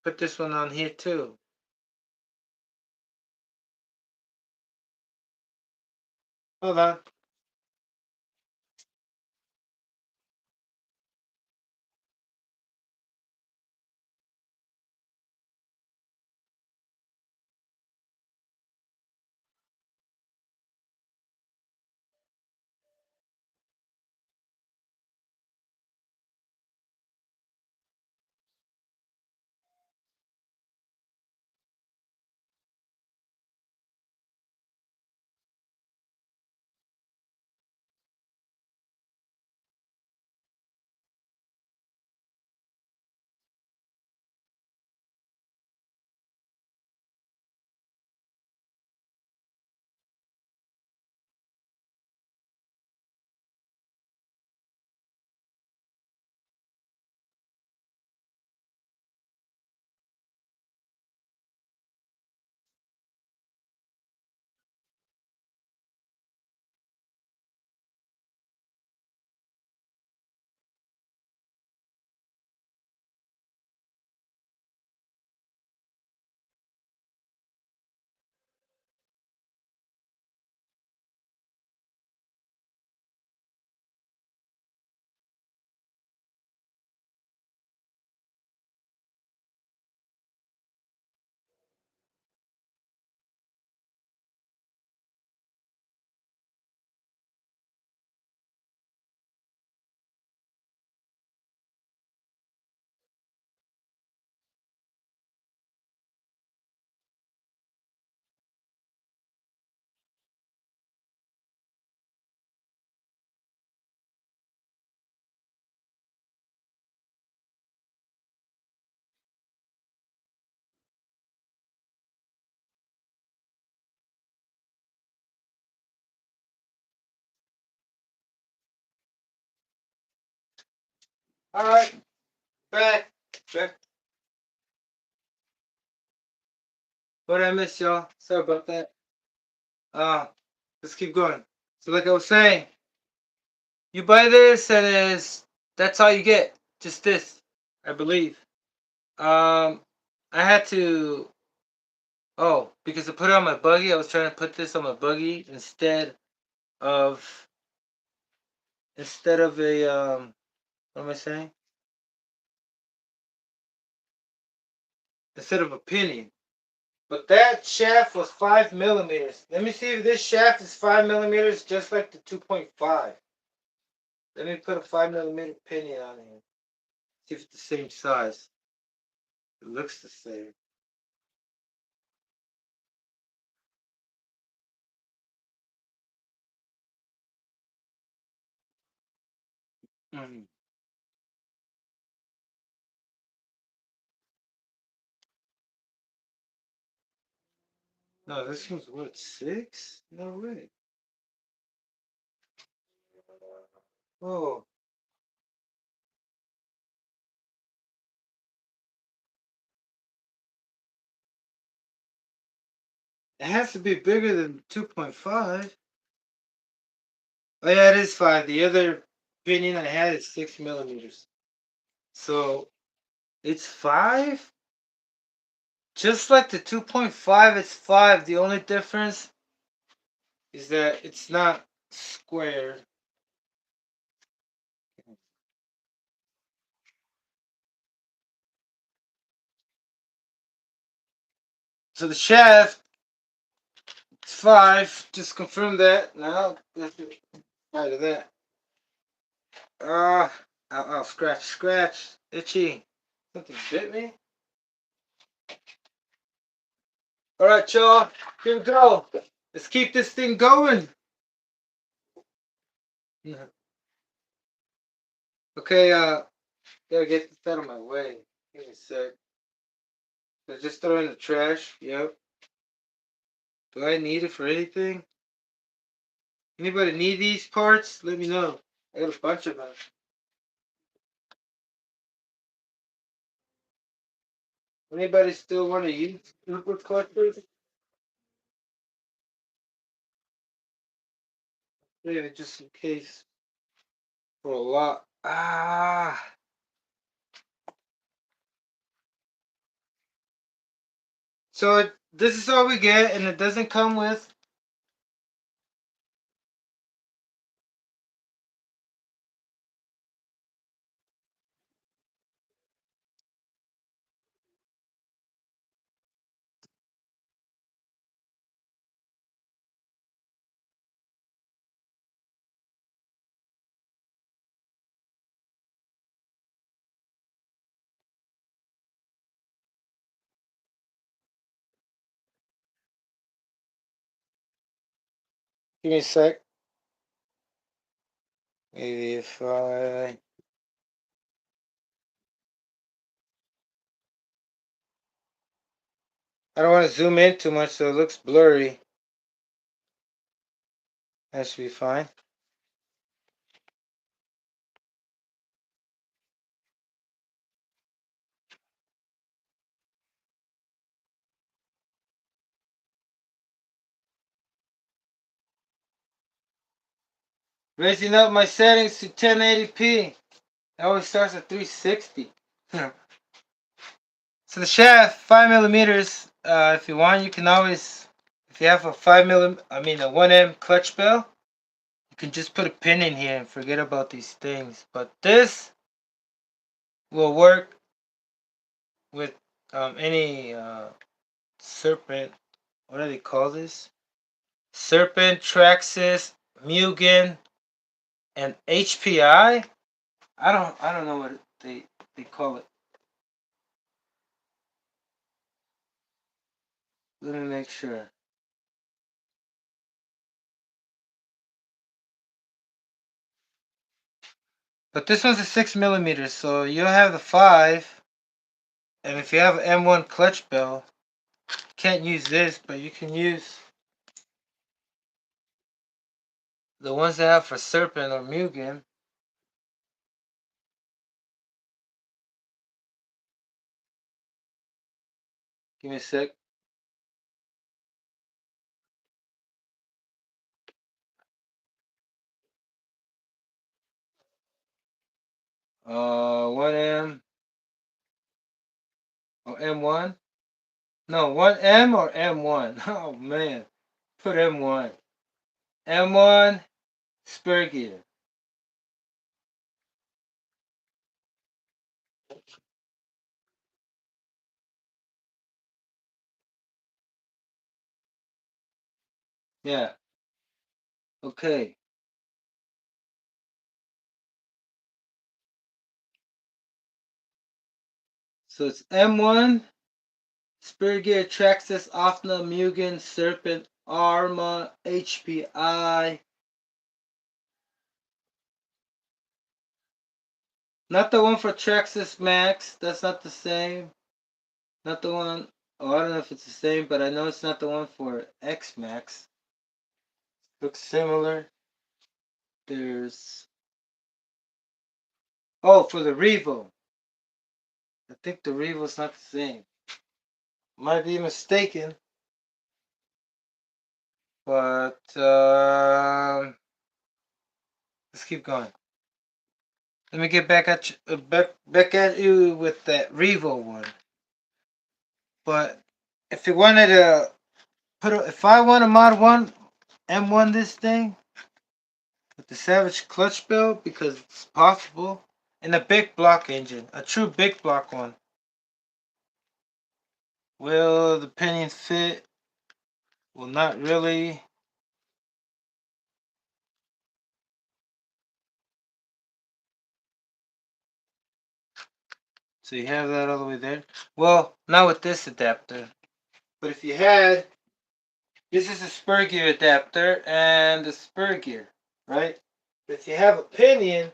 Put this one on here too. Hold on. All right, back. Back. What I missed, y'all? Sorry about that. Uh, let's keep going. So, like I was saying, you buy this, and that's all you get. Just this, I believe. Um, I had to. Oh, because I put it on my buggy, I was trying to put this on my buggy of instead of a What am I saying? Instead of a pinion. But that shaft was 5 millimeters. Let me see if this shaft is 5 millimeters, just like the 2.5. Let me put a 5mm pinion on here. See if it's the same size. It looks the same. Mm. No, this one's what, 6? No way. Oh, it has to be bigger than 2.5. Oh yeah, it is 5. The other pinion I had is 6mm. So it's 5? Just like the 2.5, it's 5. The only difference is that it's not square. So the shaft, it's 5. Just confirm that. Now, that's it. Right of that. Scratch, scratch. Itchy. Something bit me. Alright, y'all. Here we go. Let's keep this thing going. Okay, gotta get this out of my way. Give me a sec. So just throw it in the trash. Yep. Do I need it for anything? Anybody need these parts? Let me know. I got a bunch of them. Anybody still want to use super clutches? Yeah, just in case. For a lot. So this is all we get, and it doesn't come with. Give me a sec. Maybe if I don't want to zoom in too much so it looks blurry. That should be fine. Raising up my settings to 1080p. It always starts at 360. So the shaft, 5mm. If you want, you can always, if you have a 5mm, a 1M clutch bell, you can just put a pin in here and forget about these things. But this will work with any serpent. What do they call this? Serpent, Traxxas, Mugen, and HPI. I don't know what they call it. Let me make sure. But this one's a 6mm, so you'll have the 5. And if you have an M1 clutch bell, you can't use this, but you can use the ones they have for Serpent or Mugen. Give me a sec. Uh, 1M or M1? No, 1M or M1. Oh man, put M1. M1 spur gear. Yeah. Okay. So it's M1, Spurgear, Traxxas, Offna, Mugen, Serpent, Arma, HPI. Not the one for Traxxas Max. That's not the same. Not the one. Oh, I don't know if it's the same, but I know it's not the one for X Max. Looks similar. There's. Oh, for the Revo. I think the Revo's not the same. Might be mistaken. But let's keep going. Let me get back at you, back at you with that Revo one. But if you wanted to if I want to mod one M1 this thing with the Savage clutch belt because it's possible, and a big block engine, a true big block one. Will the pinion fit? Well, not really. So you have that all the way there. Well, not with this adapter. But if you had, this is a spur gear adapter and the spur gear, right? If you have a pinion,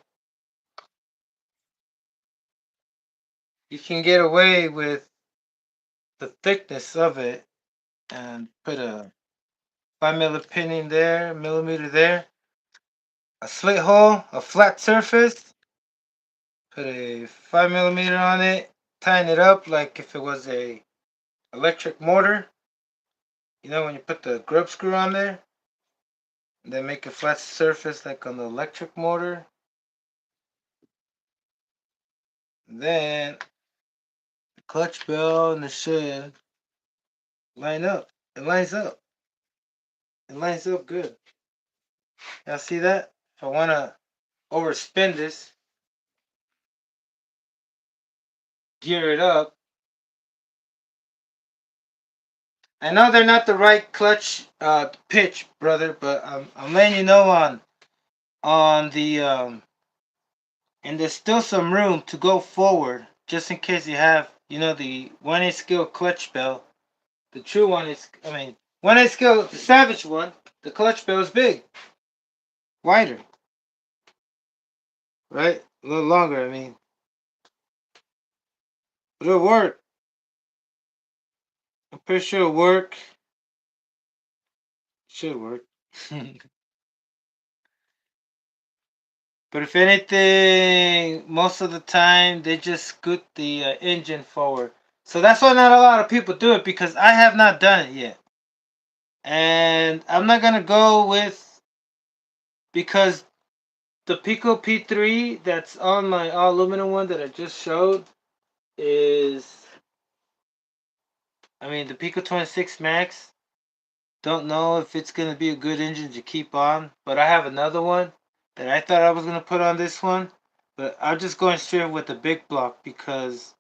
you can get away with the thickness of it and put a 5 millimeter there, a slit hole, a flat surface, put a 5 millimeter on it, tighten it up like if it was a electric motor. You know when you put the grub screw on there, and then make a flat surface like on the electric motor. And then the clutch bell and the should line up. It lines up. It lines up good. Y'all see that? If I want to overspin this, gear it up. I know they're not the right clutch pitch, brother, but I'm letting you know on the and there's still some room to go forward just in case you have the 1/8 scale clutch bell. The true one is 1/8 scale, the Savage one. The clutch bell is big, wider, right? A little longer. But it'll work. I'm pretty sure it'll work. Should work. But if anything, most of the time they just scoot the engine forward. So that's why not a lot of people do it because I have not done it yet. And I'm not going to go with, because the Pico P3 that's on my all aluminum one that I just showed is, the Pico 26 Max. Don't know if it's going to be a good engine to keep on, but I have another one that I thought I was going to put on this one, but I'm just going straight with the big block because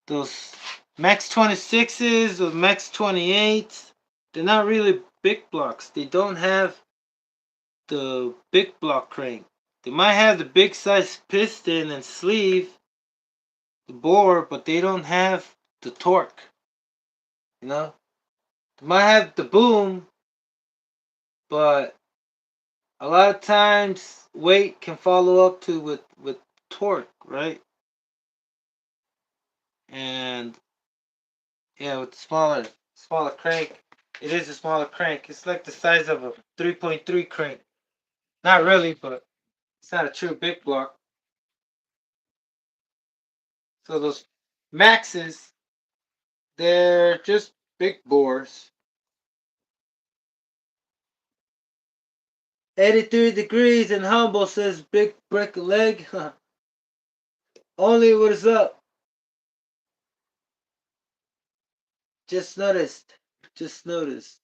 those Max 26s or Max 28s, they're not really big blocks. They don't have the big block crank. They might have the big size piston and sleeve, the bore, but they don't have the torque. They might have the boom, but a lot of times weight can follow up to with torque, right? And yeah, with the smaller crank, it is a smaller crank. It's like the size of a 3.3 crank. Not really, but it's not a true big block. So those Maxes, they're just big bores. 83 degrees and humble, says big break a leg. Only what is up. Just noticed. Just noticed.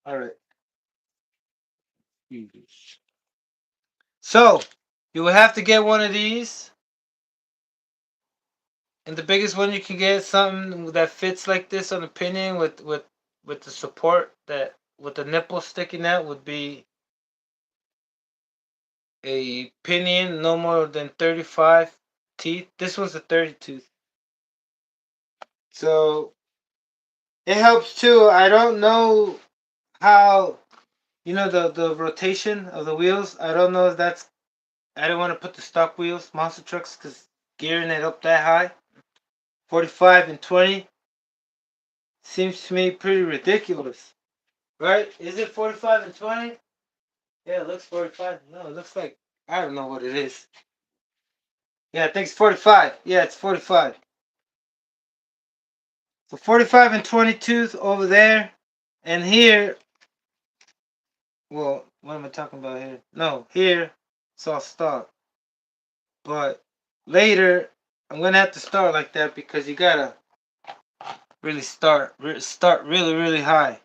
All right. So you will have to get one of these. And the biggest one you can get is something that fits like this on a pinion with with the support that with the nipple sticking out would be a pinion no more than 35 teeth. This one's a 30 tooth. So it helps too. I don't know how, the rotation of the wheels. I don't know if that's, I don't want to put the stock wheels, monster trucks, because gearing it up that high, 45 and 20, seems to me pretty ridiculous. Right? Is it 45 and 20? Yeah, it looks 45. No, it looks like, I don't know what it is. Yeah, I think it's 45. Yeah, it's 45. So 45 and 22 over there. And here, well, what am I talking about here? No, here, it's all stock. But later, I'm going to have to start like that because you got to really start really, really high.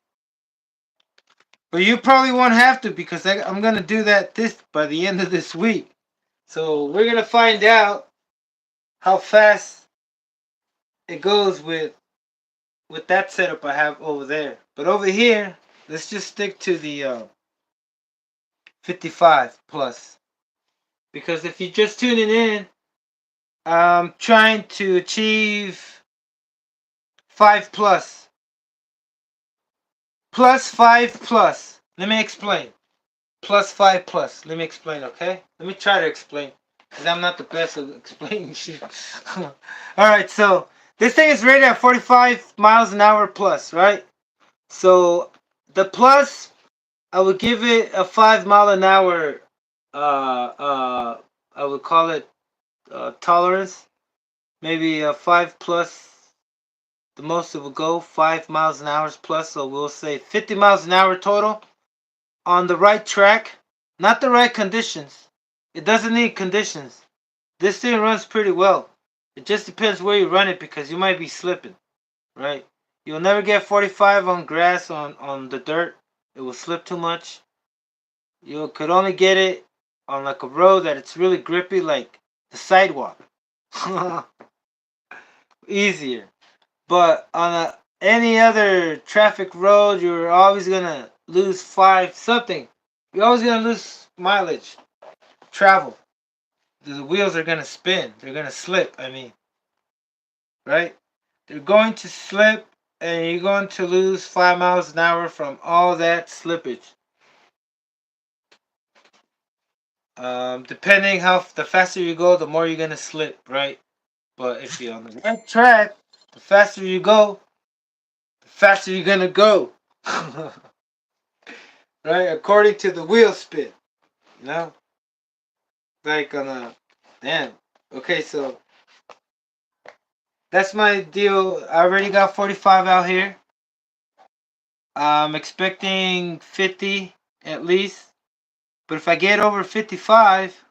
But you probably won't have to because I'm going to do that by the end of this week. So we're going to find out how fast it goes with that setup I have over there. But over here, let's just stick to the 55 plus. Because if you're just tuning in, I'm trying to achieve 5 plus. Plus 5 plus. Let me explain. Plus 5 plus. Let me explain, okay? Let me try to explain. Because I'm not the best at explaining shit. Alright, so this thing is rated at 45 miles an hour plus, right? So the plus, I would give it a 5 mile an hour, I would call it tolerance. Maybe a 5 plus, the most it will go, 5 miles an hour plus. So we'll say 50 miles an hour total on the right track, not the right conditions. It doesn't need conditions. This thing runs pretty well. It just depends where you run it because you might be slipping, right? You'll never get 45 on grass on the dirt. It will slip too much. You could only get it on like a road that it's really grippy, like the sidewalk. Easier. But on any other traffic road, you're always gonna lose 5 something. You're always gonna lose mileage, travel. The wheels are gonna spin. They're gonna slip. I mean, right? They're going to slip, and you're going to lose 5 miles an hour from all that slippage. Depending how the faster you go, the more you're gonna slip, right? But if you're on the right track, the faster you go, the faster you're gonna go. Right? According to the wheel spin. You know? Like on a damn. Okay, so that's my deal. I already got 45 out here. I'm expecting 50 at least. But if I get over 55,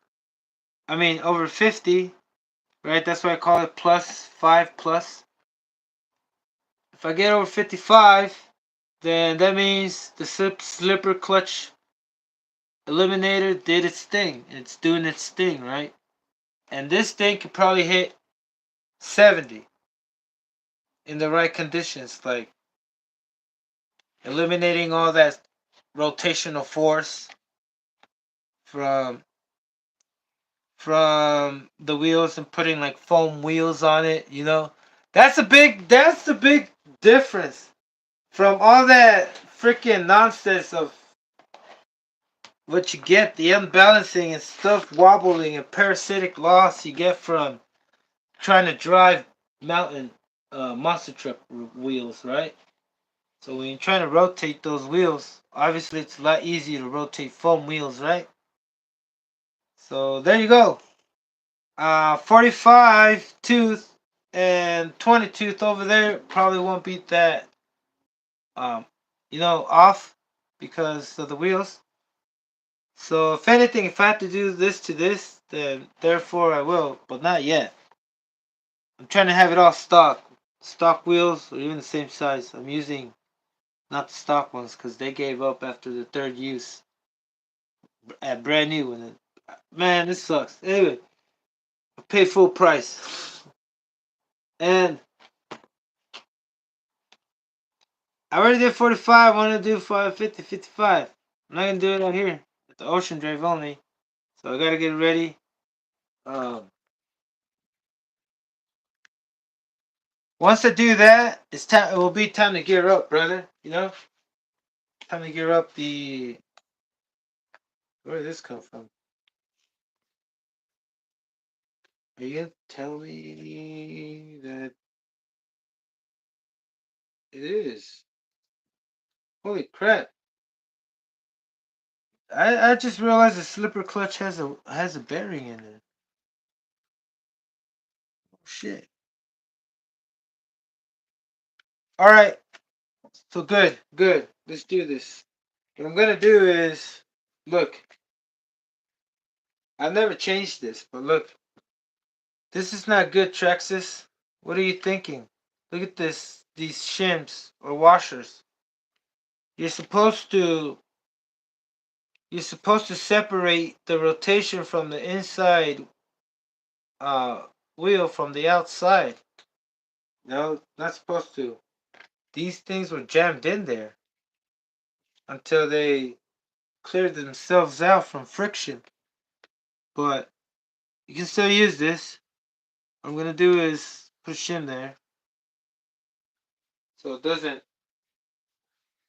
I mean over 50, right? That's why I call it plus 5 plus. If I get over 55, then that means the slipper clutch eliminator did its thing. It's doing its thing, right? And this thing could probably hit 70 in the right conditions, like eliminating all that rotational force from the wheels and putting like foam wheels on it, that's the big difference from all that freaking nonsense of what you get, the unbalancing and stuff wobbling and parasitic loss you get from trying to drive mountain monster truck wheels, right? So when you're trying to rotate those wheels, obviously it's a lot easier to rotate foam wheels, right? So there you go. 45 tooth and 20 tooth over there probably won't beat that, um, off because of the wheels. So if anything, if I have to do this to this, then therefore I will, but not yet. I'm trying to have it all stock wheels, or even the same size. I'm using not the stock ones because they gave up after the third use at brand new. And man, this sucks. Anyway, I paid full price, and I already did 45. I want to do 50, 55. I'm not gonna do it out here at the Ocean Drive only. So I gotta get ready. Um, Once I do that, it's time. It will be time to gear up, brother. You know, time to gear up. Where did this come from? Are you gonna tell me that it is? Holy crap! I just realized the slipper clutch has a bearing in it. Oh, shit. All right. So good, good. Let's do this. What I'm gonna do is look. I've never changed this, but look. This is not good, Trexis. What are you thinking? Look at this. These shims or washers. You're supposed to you're supposed to separate the rotation from the inside uh wheel from the outside. No, not supposed to. These things were jammed in there until they cleared themselves out from friction. But you can still use this. What I'm gonna do is put a shim there so it doesn't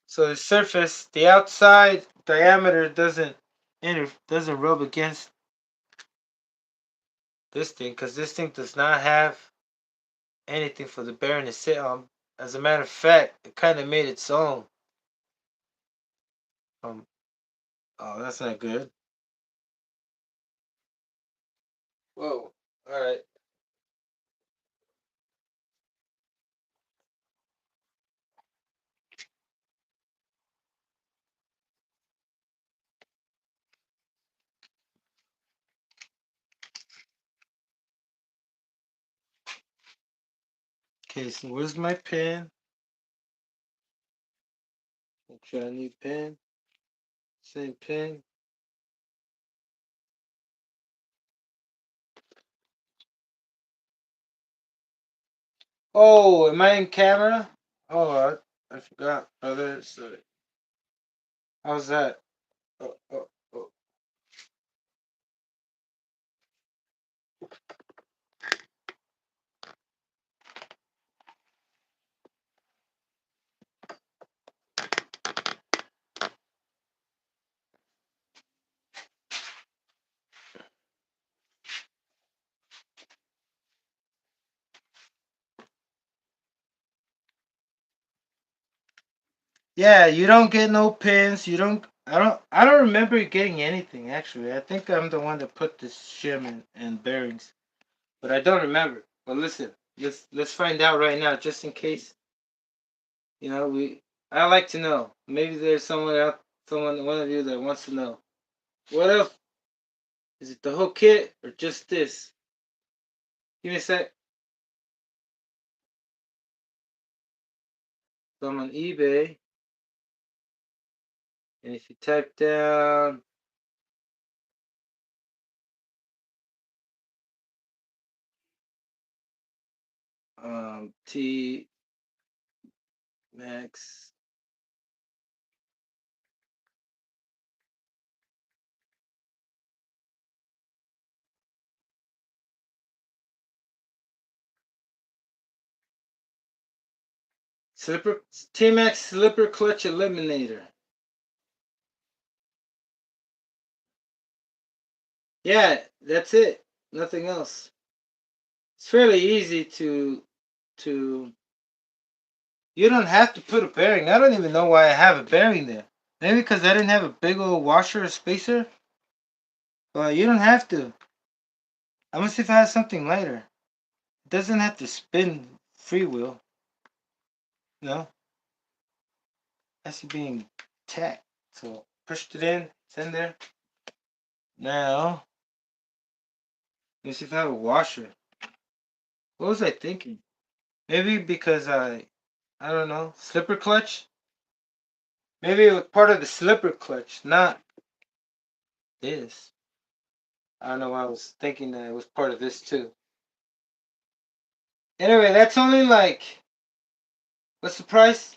so the surface, the outside diameter doesn't rub against this thing because this thing does not have anything for the bearing to sit on. As a matter of fact, it kind of made its own. Um, oh, that's not good. Whoa. All right. Okay, so where's my pen? Make sure I need pen. Same pen. Oh, am I in camera? Oh, I forgot, brother. Sorry. How's that? Oh, oh, oh. Yeah, you don't get no pins. You don't. I don't remember getting anything actually. I think I'm the one that put this shim and bearings, but I don't remember. But listen, let's find out right now, just in case. You know, I like to know. Maybe there's one of you that wants to know. What else? Is it the whole kit or just this? Give me a sec. So I'm on eBay, and if you type down T-Maxx slipper T-Maxx slipper clutch eliminator. Yeah, that's it. Nothing else. It's fairly easy to. You don't have to put a bearing. I don't even know why I have a bearing there. Maybe because I didn't have a big old washer or spacer. But you don't have to. I'm gonna see if I have something lighter. It doesn't have to spin freewheel. No, that's being tacked. So pushed it in. It's in there. Now let me see if I have a washer. What was I thinking? Maybe because I don't know, slipper clutch. Maybe it was part of the slipper clutch, not this. I don't know why I was thinking that it was part of this too. Anyway, that's only like, what's the price?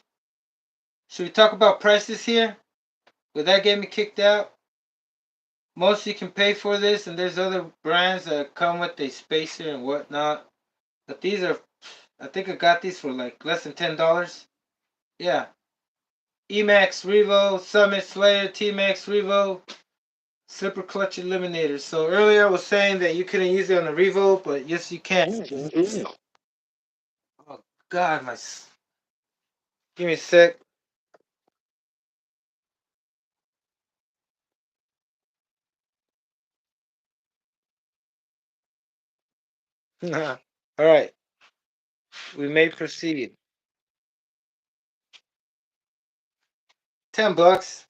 Should we talk about prices here? Would that get me kicked out? Most you can pay for this, and there's other brands that come with a spacer and whatnot. But these are, I think I got these for like less than $10. Yeah. T-Maxx Revo, Summit Slayer, T-Maxx Revo, Slipper Clutch Eliminator. So earlier I was saying that you couldn't use it on the Revo, but yes you can. Oh God, give me a sec. All right, we may proceed. $10,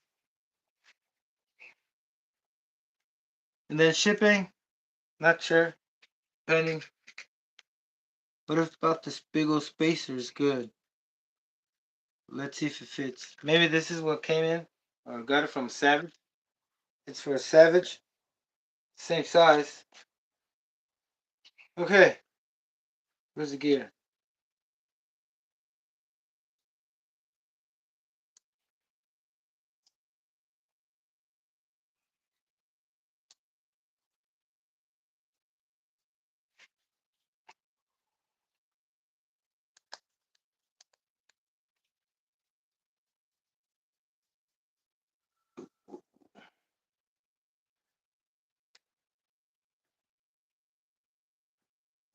and then shipping. Not sure. Depending. What about this big old spacer is good? Let's see if it fits. Maybe this is what came in, or got it from Savage. It's for a Savage. Same size. Okay. Where's the gear?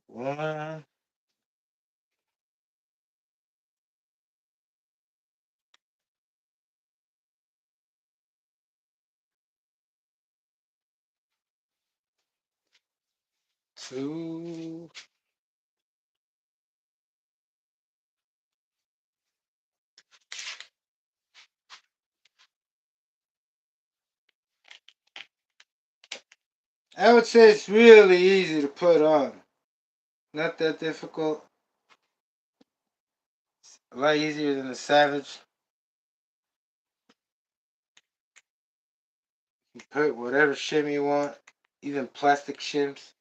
One. Two. I would say it's really easy to put on. Not that difficult. A lot easier than the Savage. You put whatever shim you want, even plastic shims.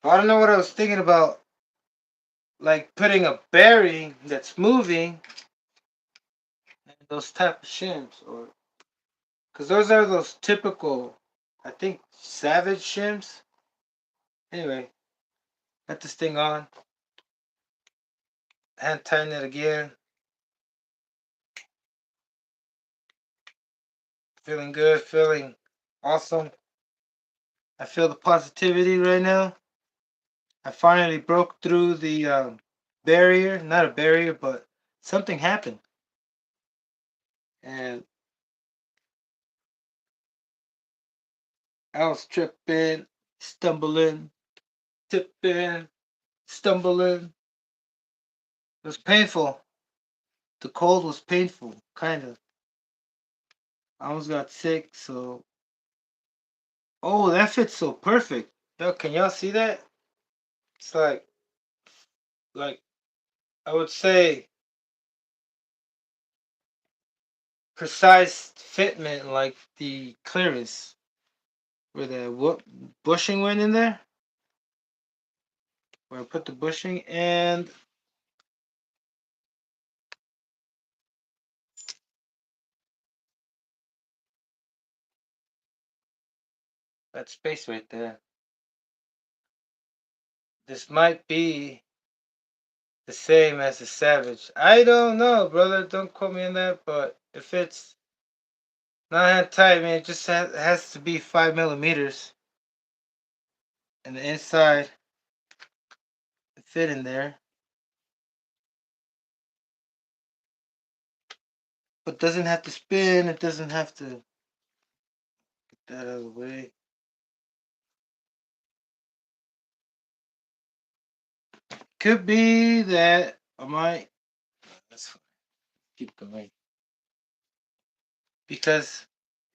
I don't know what I was thinking about, like putting a bearing that's moving and those type of shims, or because those are those typical, I think, Savage shims. Anyway, got this thing on. Hand tighten it again. Feeling good, feeling awesome. I feel the positivity right now. I finally broke through the barrier. Not a barrier, but something happened. And I was tripping, stumbling, tipping, stumbling. It was painful. The cold was painful, kind of. I almost got sick, so. Oh, that fits so perfect. Yo, can y'all see that? It's like, I would say, precise fitment, like the clearance, where the bushing went in there. Where I put the bushing, and that space right there. This might be the same as the Savage. I don't know, brother. Don't quote me on that. But if it's not that tight, man, it just has to be 5 millimeters, and the inside fit in there. But doesn't have to spin. It doesn't have to get that out of the way. Could be that I might. Let's keep going. Because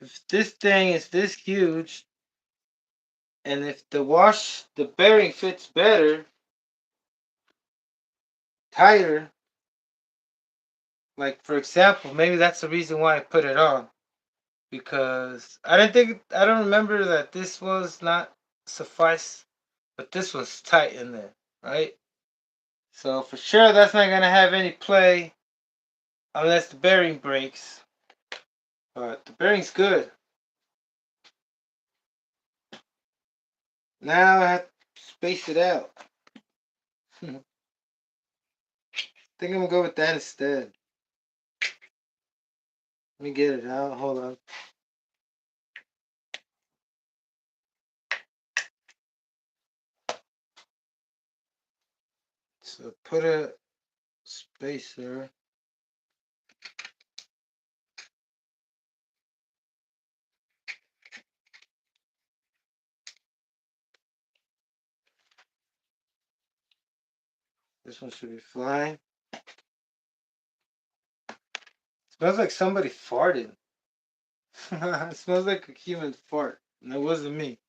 if this thing is this huge, and if the bearing fits better, tighter, like for example, maybe that's the reason why I put it on. Because I don't remember that this was not suffice, but this was tight in there, right? So for sure that's not gonna have any play unless the bearing breaks. But the bearing's good. Now I have to space it out. I think I'm gonna go with that instead. Let me get it out. Hold on. So put a spacer. This one should be fine. Smells like somebody farted. It smells like a human fart. And that wasn't me.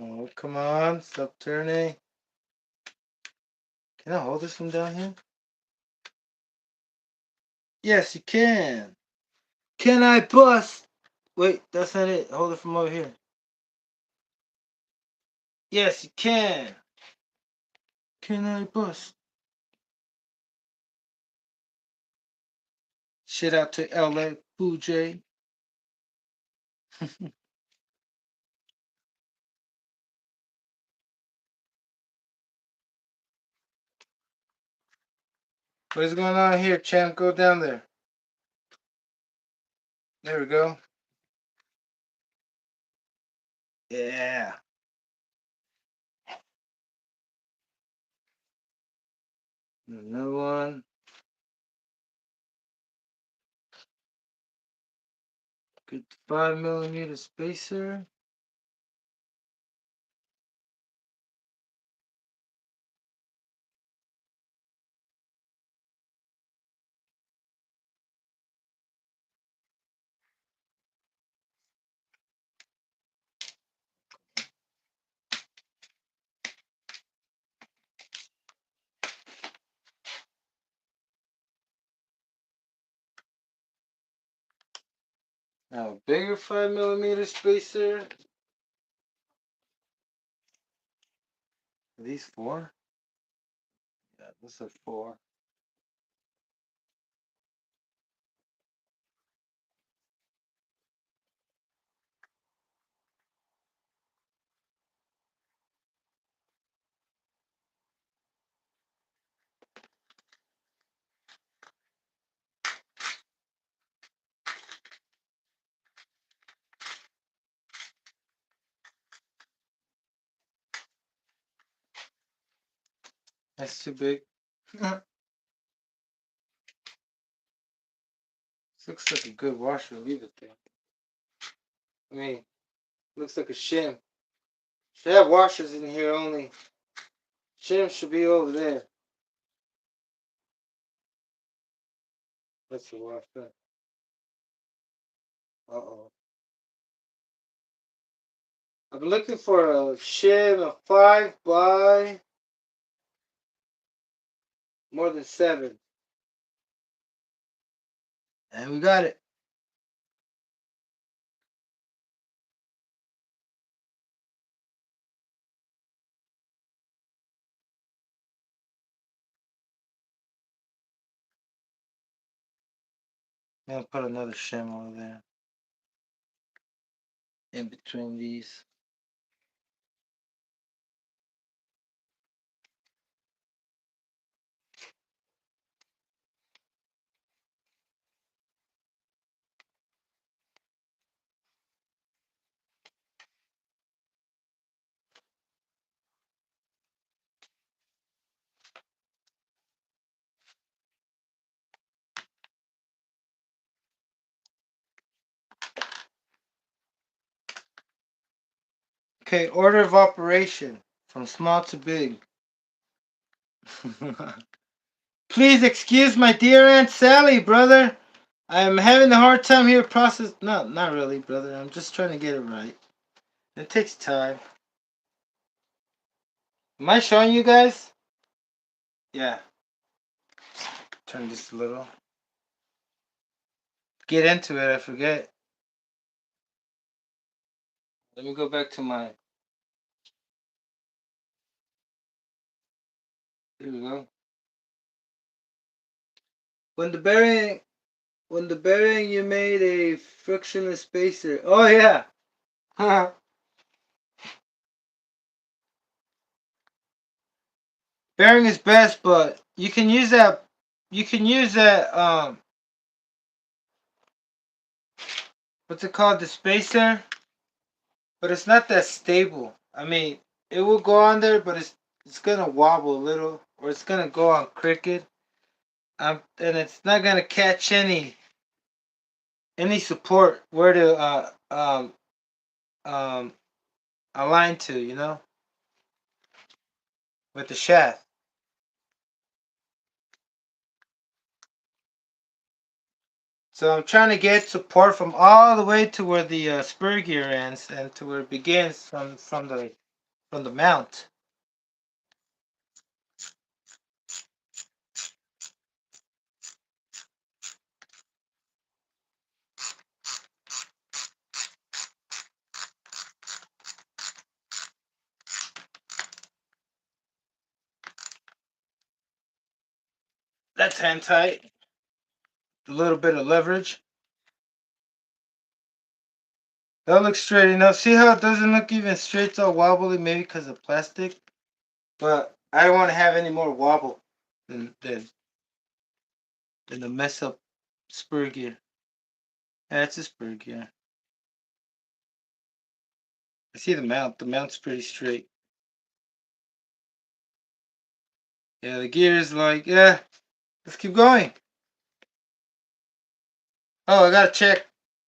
Oh, come on. Stop turning. Can I hold this from down here? Yes, you can. Can I bust? Wait, that's not it. Hold it from over here. Yes, you can. Can I bust? Shit out to LA Blue J. What is going on here, champ? Go down there. There we go. Yeah. Another one. Good 5mm spacer. Now a bigger 5mm spacer. Are these 4? Yeah, this is 4. That's too big. This looks like a good washer. Leave it there. I mean, looks like a shim. Should have washers in here only. Shim should be over there. That's the washer. Uh-oh. I've been looking for a shim, a 5 by more than 7. And we got it. I'll put another shim over there. In between these. Okay, order of operation. From small to big. Please excuse my dear Aunt Sally, brother. I'm having a hard time here process. No, not really, brother. I'm just trying to get it right. It takes time. Am I showing you guys? Yeah. Turn this a little. Get into it, I forget. Let me go back to my. Here we go. When the bearing, you made a frictionless spacer. Oh yeah. Bearing is best, but you can use that. You can use that. What's it called? The spacer. But it's not that stable. I mean, it will go on there, but it's gonna wobble a little, or it's gonna go on crooked. And it's not gonna catch any support where to um align to, with the shaft. So I'm trying to get support from all the way to where the spur gear ends and to where it begins from the mount. That's hand tight. A little bit of leverage. That looks straight enough. See how it doesn't look even straight, it's all wobbly, maybe because of plastic. But I don't want to have any more wobble than the mess up spur gear. That's a spur gear. I see the mount. The mount's pretty straight. Yeah, the gear is like, yeah, let's keep going. Oh, I gotta check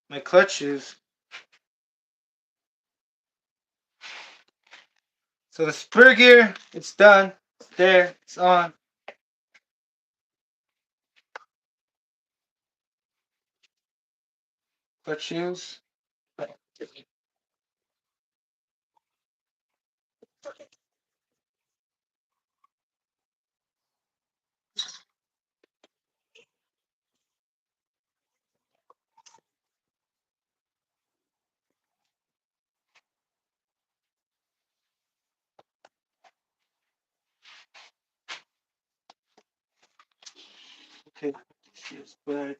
my clutch shoes. So the spur gear, it's done. It's there. It's on. Clutch shoes. Okay, shoes back.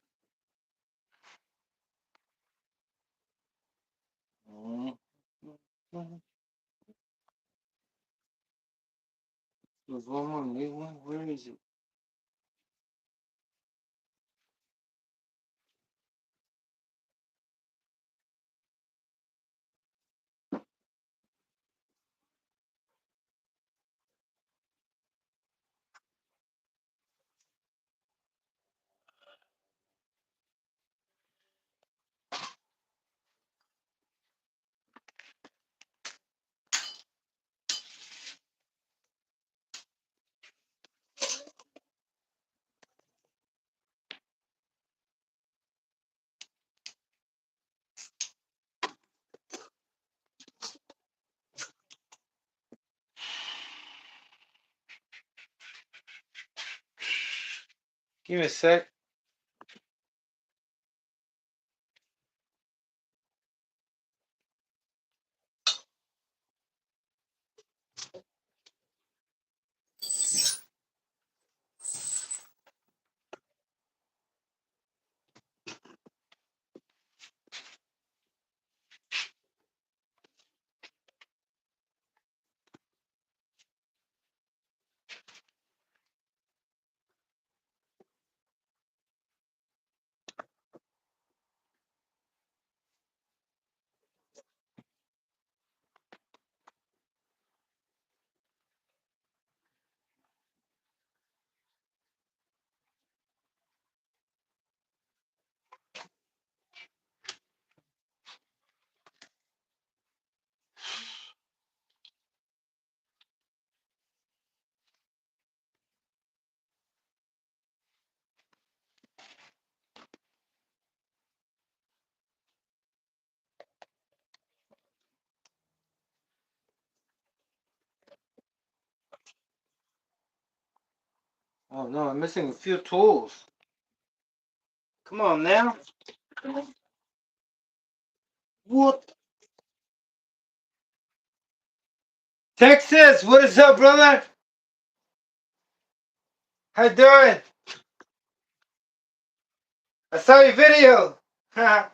There's one more new one. Where is it? Give me a sec. Oh no, I'm missing a few tools. Come on now. What? Texas, what is up, brother? How you doing? I saw your video. That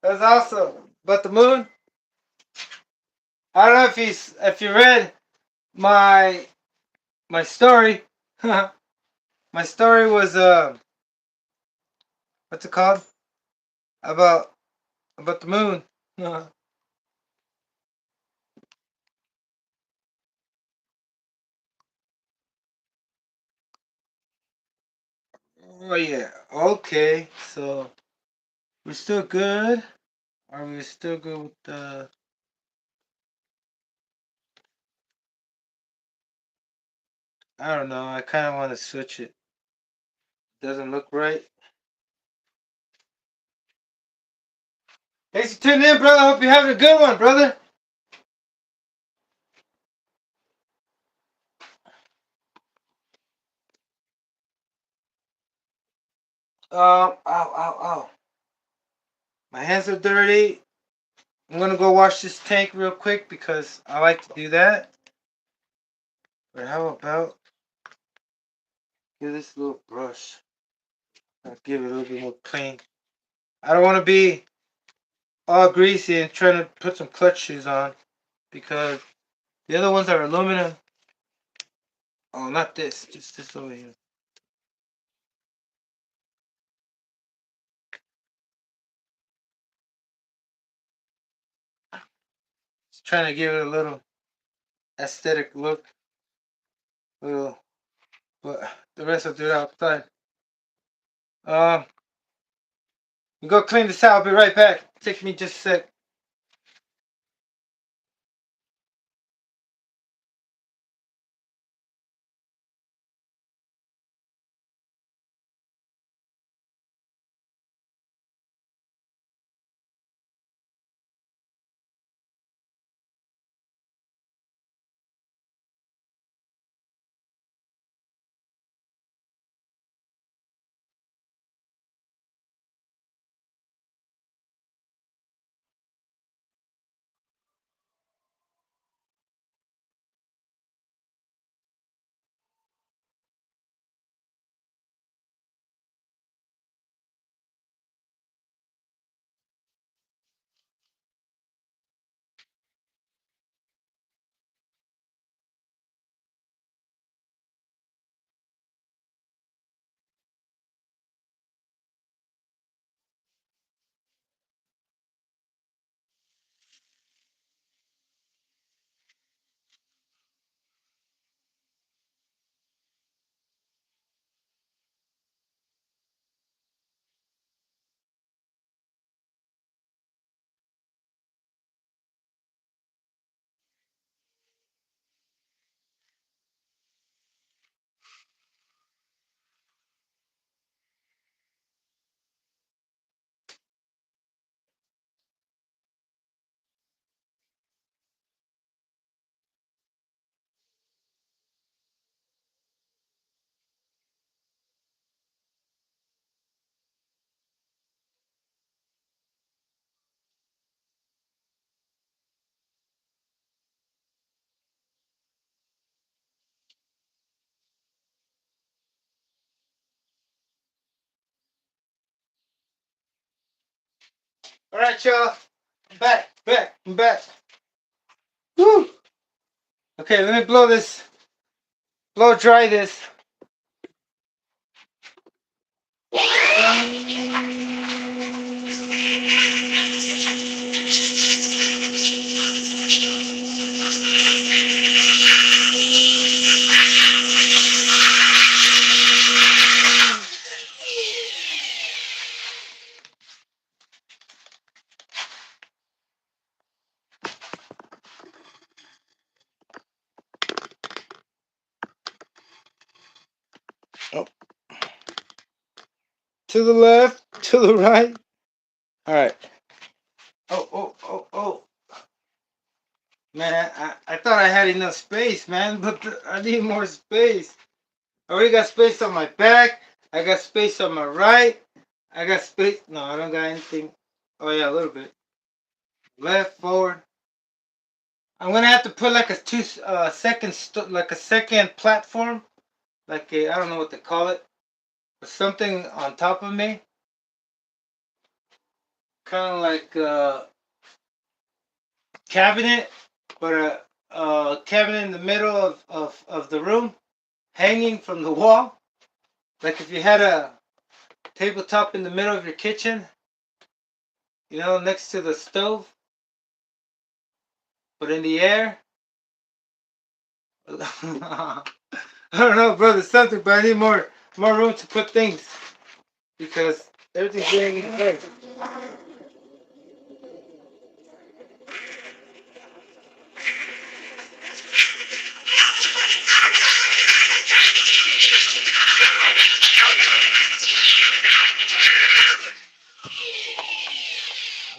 was awesome. About the moon. I don't know if you read my my story. My story was what's it called? About the moon. Oh yeah. Okay. So we're still good. Are we still good with the? I don't know. I kind of want to switch it. Doesn't look right. Thanks for tuning in, brother. Hope you're having a good one, brother. Ow, ow, ow. My hands are dirty. I'm gonna go wash this tank real quick because I like to do that. But how about give this little brush? I'll give it a little bit more clean. I don't want to be all greasy and trying to put some clutch shoes on because the other ones are aluminum. Oh, not this. Just this over here. Just trying to give it a little aesthetic look. Little, but the rest I'll do it outside. Um, we go clean this out. I'll be right back. Take me just a sec. All right, y'all. I'm back. Woo. Okay, let me blow dry this. Oh, to the left, to the right. All right. Oh. Man, I thought I had enough space, man, but I need more space. I already got space on my back. I got space on my right. I got space. No, I don't got anything. Oh, yeah, a little bit. Left, forward. I'm gonna have to put like a like a second platform, like a, I don't know what they call it, but something on top of me, kind of like a cabinet, but a cabinet in the middle of the room, hanging from the wall. Like if you had a tabletop in the middle of your kitchen, next to the stove, but in the air. I don't know, brother, something, but I need more room to put things because everything's getting in the way.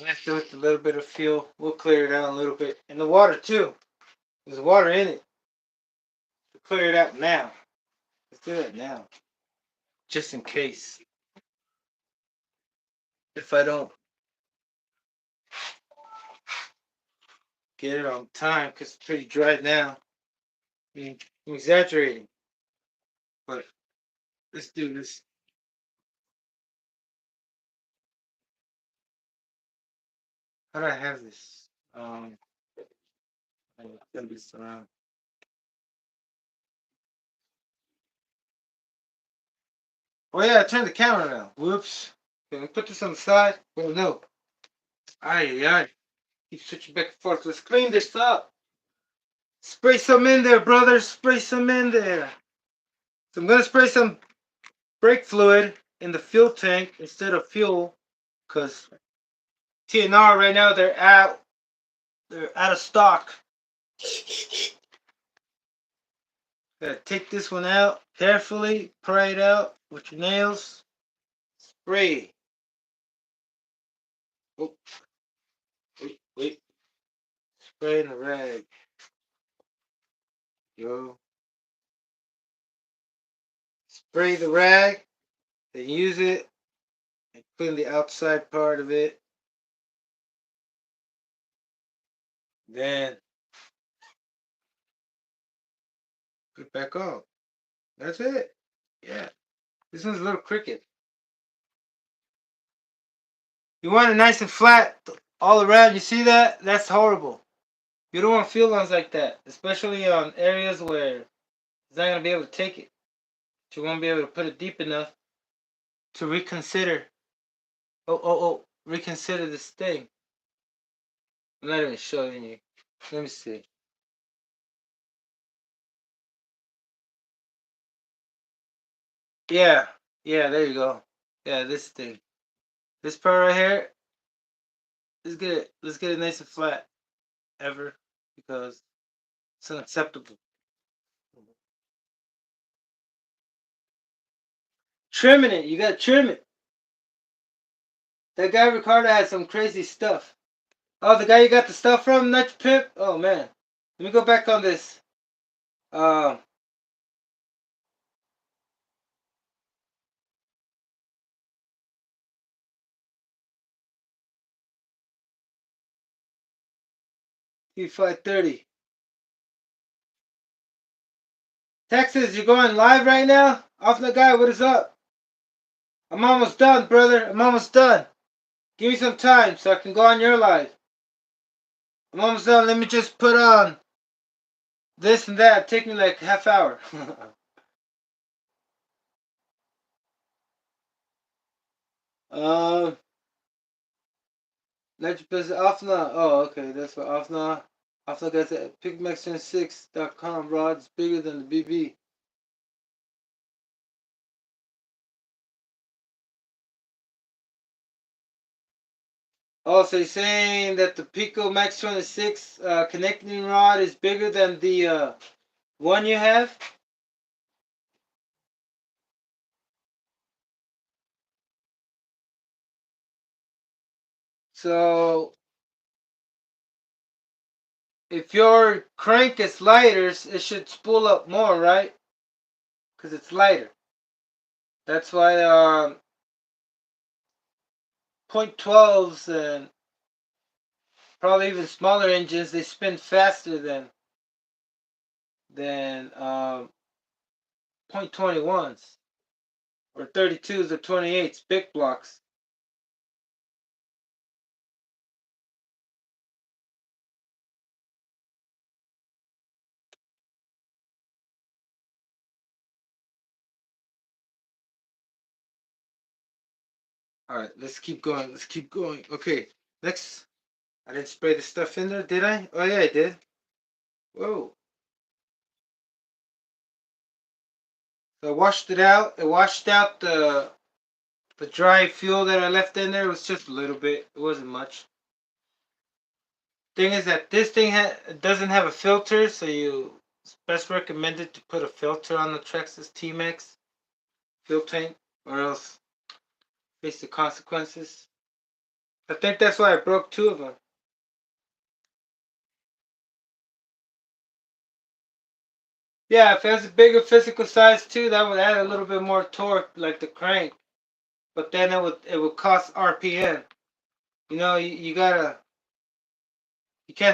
I have to with a little bit of fuel. We'll clear it out a little bit. And the water too. There's water in it. We'll clear it out now. Let's do that now. Just in case. If I don't get it on time, because it's pretty dry now. I'm exaggerating. But let's do this. How do I have this? I turn this around. Oh yeah, I turned the camera around. Whoops. Can we put this on the side? Oh no. Aye, aye. Keep switching back and forth. Let's clean this up. Spray some in there, brother. Spray some in there. So I'm gonna spray some brake fluid in the fuel tank instead of fuel, because TNR right now they're out of stock. Gotta take this one out carefully, pry it out with your nails. Spray. Oh, wait. Spray in the rag. Yo. Spray the rag, then use it and clean the outside part of it. Then put it back on. That's it. Yeah. This one's a little crooked. You want it nice and flat all around. You see that? That's horrible. You don't want fuel lines like that, especially on areas where it's not gonna be able to take it. You won't be able to put it deep enough to reconsider. Oh! Reconsider this thing. I'm not even showing you. Let me see. Yeah, there you go. Yeah, this thing. This part right here. Let's get it nice and flat. Ever, because it's unacceptable. Trimming it. You gotta trim it. That guy Ricardo had some crazy stuff. Oh, the guy you got the stuff from, not your pimp? Oh, man. Let me go back on this. Um, T530. Texas, you're going live right now? Off the guy, what is up? I'm almost done, brother. I'm almost done. Give me some time so I can go on your live. I'm almost done. Let me just put on this and that. Take me like half hour. uh, Let your Afna. Oh, okay. That's for Afna. Afna guys at pigmax26.com. Rods bigger than the BB. Oh, so you're saying that the Pico Max 26 connecting rod is bigger than the one you have? So if your crank is lighter, it should spool up more, right? Because it's lighter. That's why .12s and probably even smaller engines, they spin faster than .21s or 32s or 28s, big blocks. All right, let's keep going. Let's keep going. Okay, next. I didn't spray the stuff in there, did I? Oh yeah, I did. Whoa. So I washed it out. It washed out the dry fuel that I left in there. It was just a little bit. It wasn't much. Thing is that this thing doesn't have a filter, so it's best recommended to put a filter on the Trex's T-Maxx fuel tank, or else face the consequences. I think that's why I broke two of them. Yeah, if it has a bigger physical size too, that would add a little bit more torque, like the crank. But then it would cost RPM. You know, you can't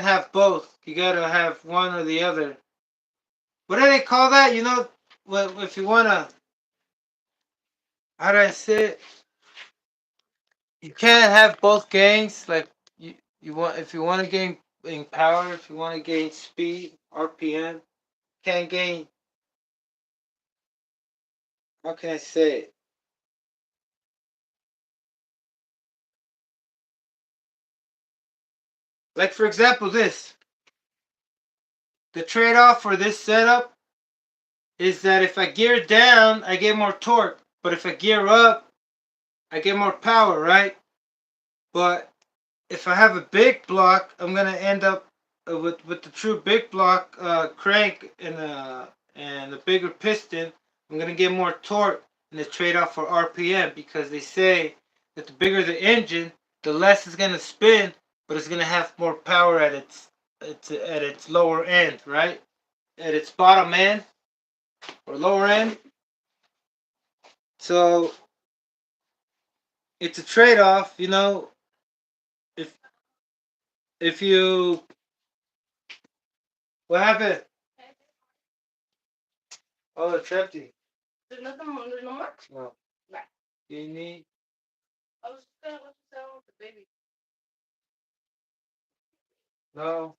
have both. You gotta have one or the other. What do they call that? You know, if you wanna, how do I say it? You can't have both gains. Like you want, if you want to gain in power, if you want to gain speed, RPM, can't gain. How can I say it? Like for example, the trade-off for this setup is that if I gear down, I get more torque, but if I gear up, I get more power, right? But if I have a big block, I'm gonna end up with the true big block crank and a bigger piston. I'm gonna get more torque in the trade-off for RPM, because they say that the bigger the engine, the less it's gonna spin, but it's gonna have more power at its lower end, right? At its bottom end or lower end. So it's a trade-off, you know. If if you What happened? Oh, it's empty. There's nothing more. There's no more? No. Right. You need. I was just gonna let you settle with the baby. No.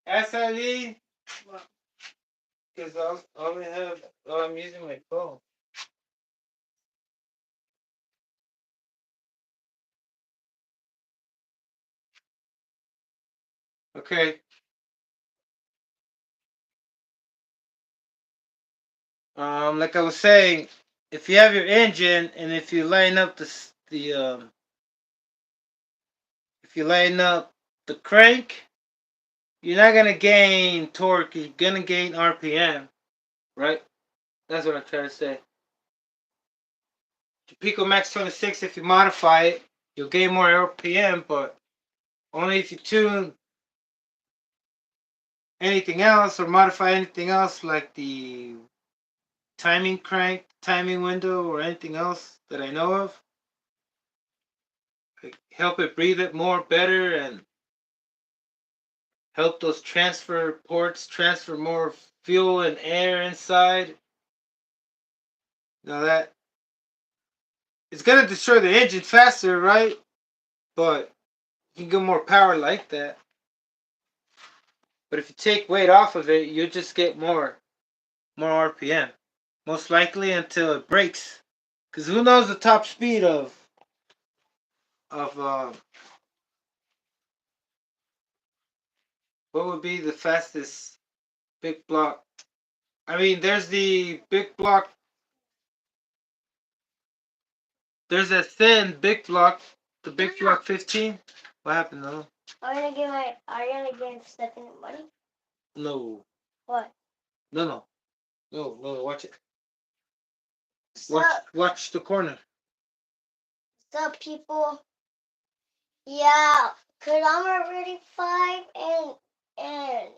SID? What? Because I'm using my phone. Okay. Like I was saying, if you have your engine and if you line up if you line up the crank, you're not gonna gain torque. You're gonna gain RPM, right? That's what I'm trying to say. The Pico Max 26, if you modify it, you'll gain more RPM, but only if you tune anything else or modify anything else, like the timing crank, timing window, or anything else that I know of. Like help it breathe it more better and help those transfer ports transfer more fuel and air inside. Now that it's gonna destroy the engine faster, right? But you can get more power like that. But if you take weight off of it, you just get more RPM. Most likely until it breaks. Cause who knows the top speed of what would be the fastest big block? I mean, there's the big block. There's a thin big block, the big block 15. What happened though? Are you gonna give Stephanie money? No. What? No, no, no, no. Watch it. Watch the corner. What's up, people? Yeah, cause I'm already 5 and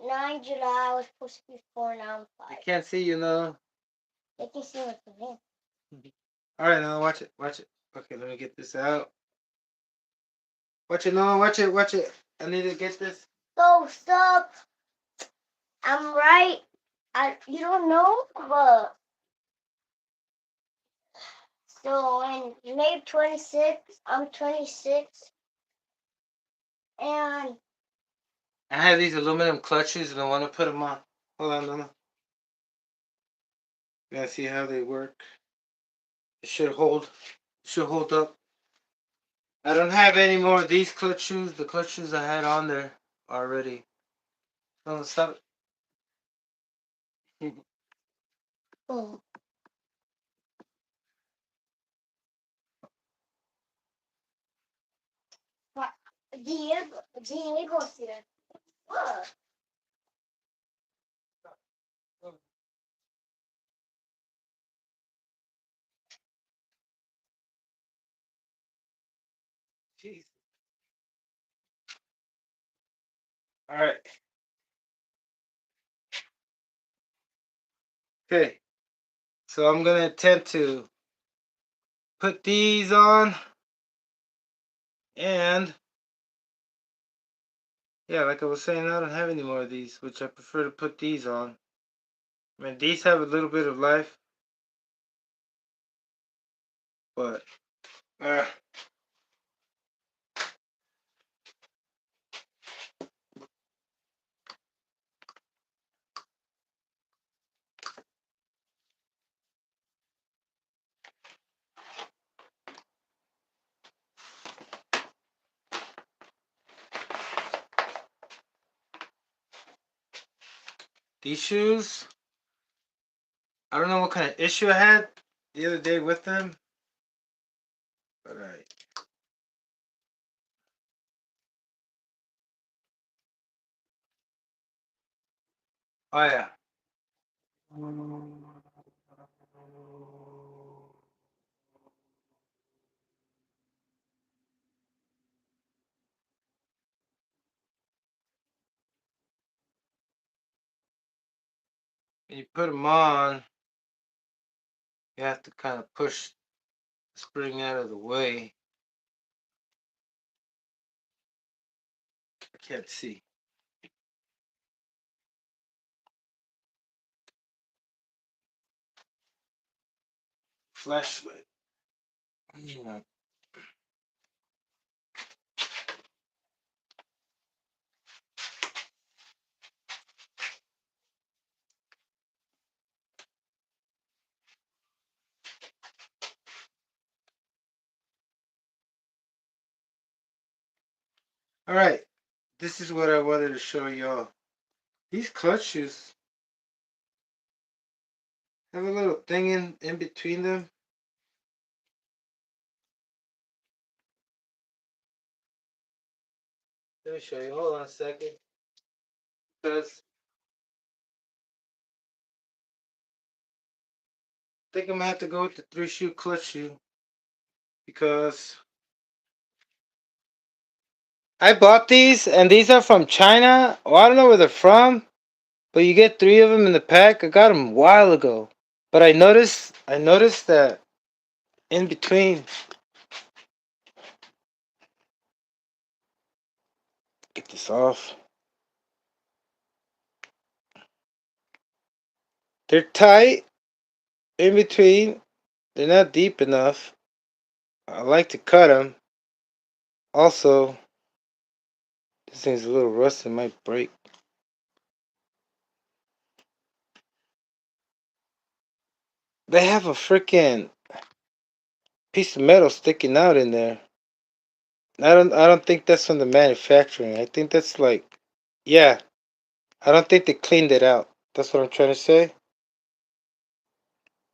9 July. I was supposed to be 4, now I'm 5. I can't see you, no. They can see me from here. Alright, now watch it. Watch it. Okay, let me get this out. Watch it, Noah. Watch it. Watch it. I need to get this. So stop. I'm right. You don't know, but so in May 26th, I'm 26, and I have these aluminum clutches and I want to put them on. Hold on, Noah. You gotta see how they work. It should hold. It should hold up. I don't have any more of these clutch shoes. The clutch shoes I had on there already. No, stop it. oh, Diego said, what? Jeez. All right. Okay. So I'm gonna attempt to put these on, and yeah, like I was saying, I don't have any more of these, which I prefer to put these on. I mean, these have a little bit of life, but uh, these shoes, I don't know what kind of issue I had the other day with them, but oh yeah. When you put them on, you have to kind of push the spring out of the way. I can't see. Flashlight. Yeah. All right, this is what I wanted to show y'all. These clutch shoes have a little thing in between them. Let me show you. Hold on a second. Because I think I'm gonna have to go with the 3-shoe clutch shoe. Because I bought these and these are from China. Well, I don't know where they're from, but you get 3 of them in the pack. I got them a while ago. But I noticed that in between. Get this off. They're tight in between. They're not deep enough. I like to cut them. Also, this thing's a little rusty, might break. They have a freaking piece of metal sticking out in there. I don't think that's from the manufacturing. I think that's like, yeah. I don't think they cleaned it out. That's what I'm trying to say.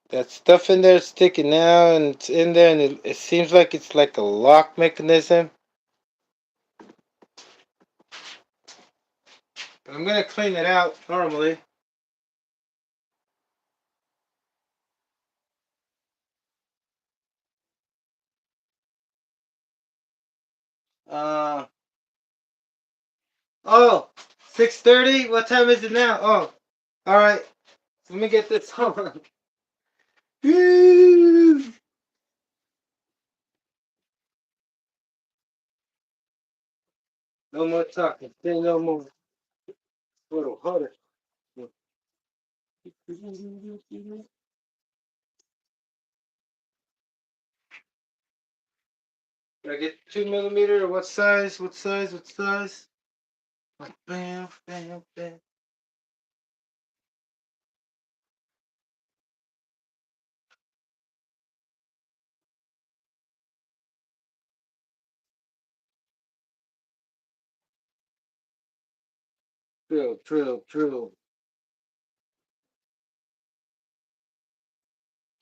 That stuff in there is sticking out and it's in there and it seems like it's like a lock mechanism. But I'm gonna clean it out normally. Uh oh, 6:30. What time is it now? Oh, all right. Let me get this on. No more talking. Say no more. Little harder. Did I get 2 millimeter? Or what size? What size? What size? Like bam, bam, bam. Drill, drill, drill.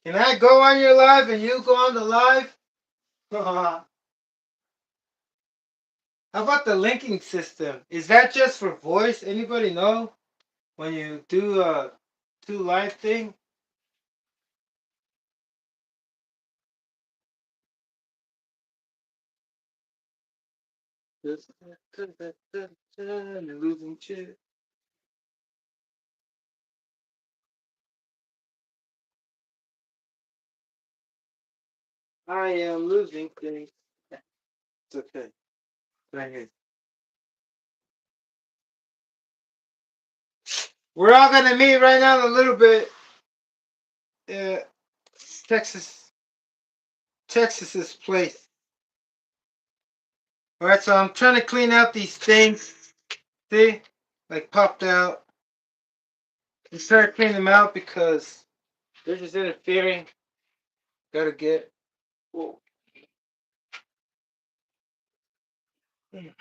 Can I go on your live and you go on the live? How about the linking system? Is that just for voice? Anybody know? When you do a two live thing? Losing shit. I am losing things. It's okay. Right here. We're all gonna meet right now in a little bit. Texas, Texas's place. All right, so I'm trying to clean out these things. See, like popped out. I'm trying to clean them out because they're just interfering. Gotta get. Whoa. Yep,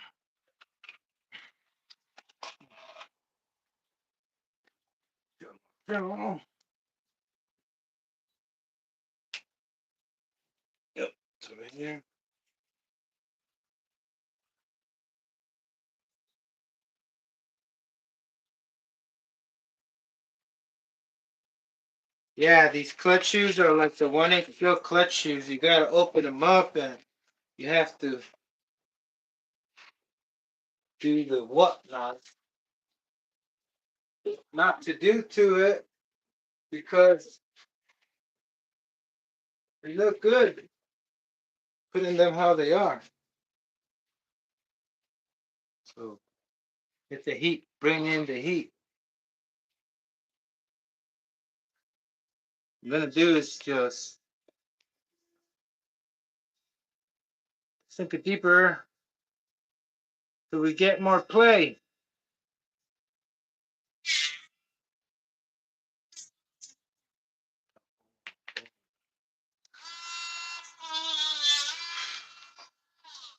it's over here. Yeah, these clutch shoes are like the 1/8 fill clutch shoes. You gotta open them up and you have to do the whatnot. Not to do to it because they look good. Putting them how they are. So get the heat. Bring in the heat. What I'm gonna do is just sink it deeper so we get more play.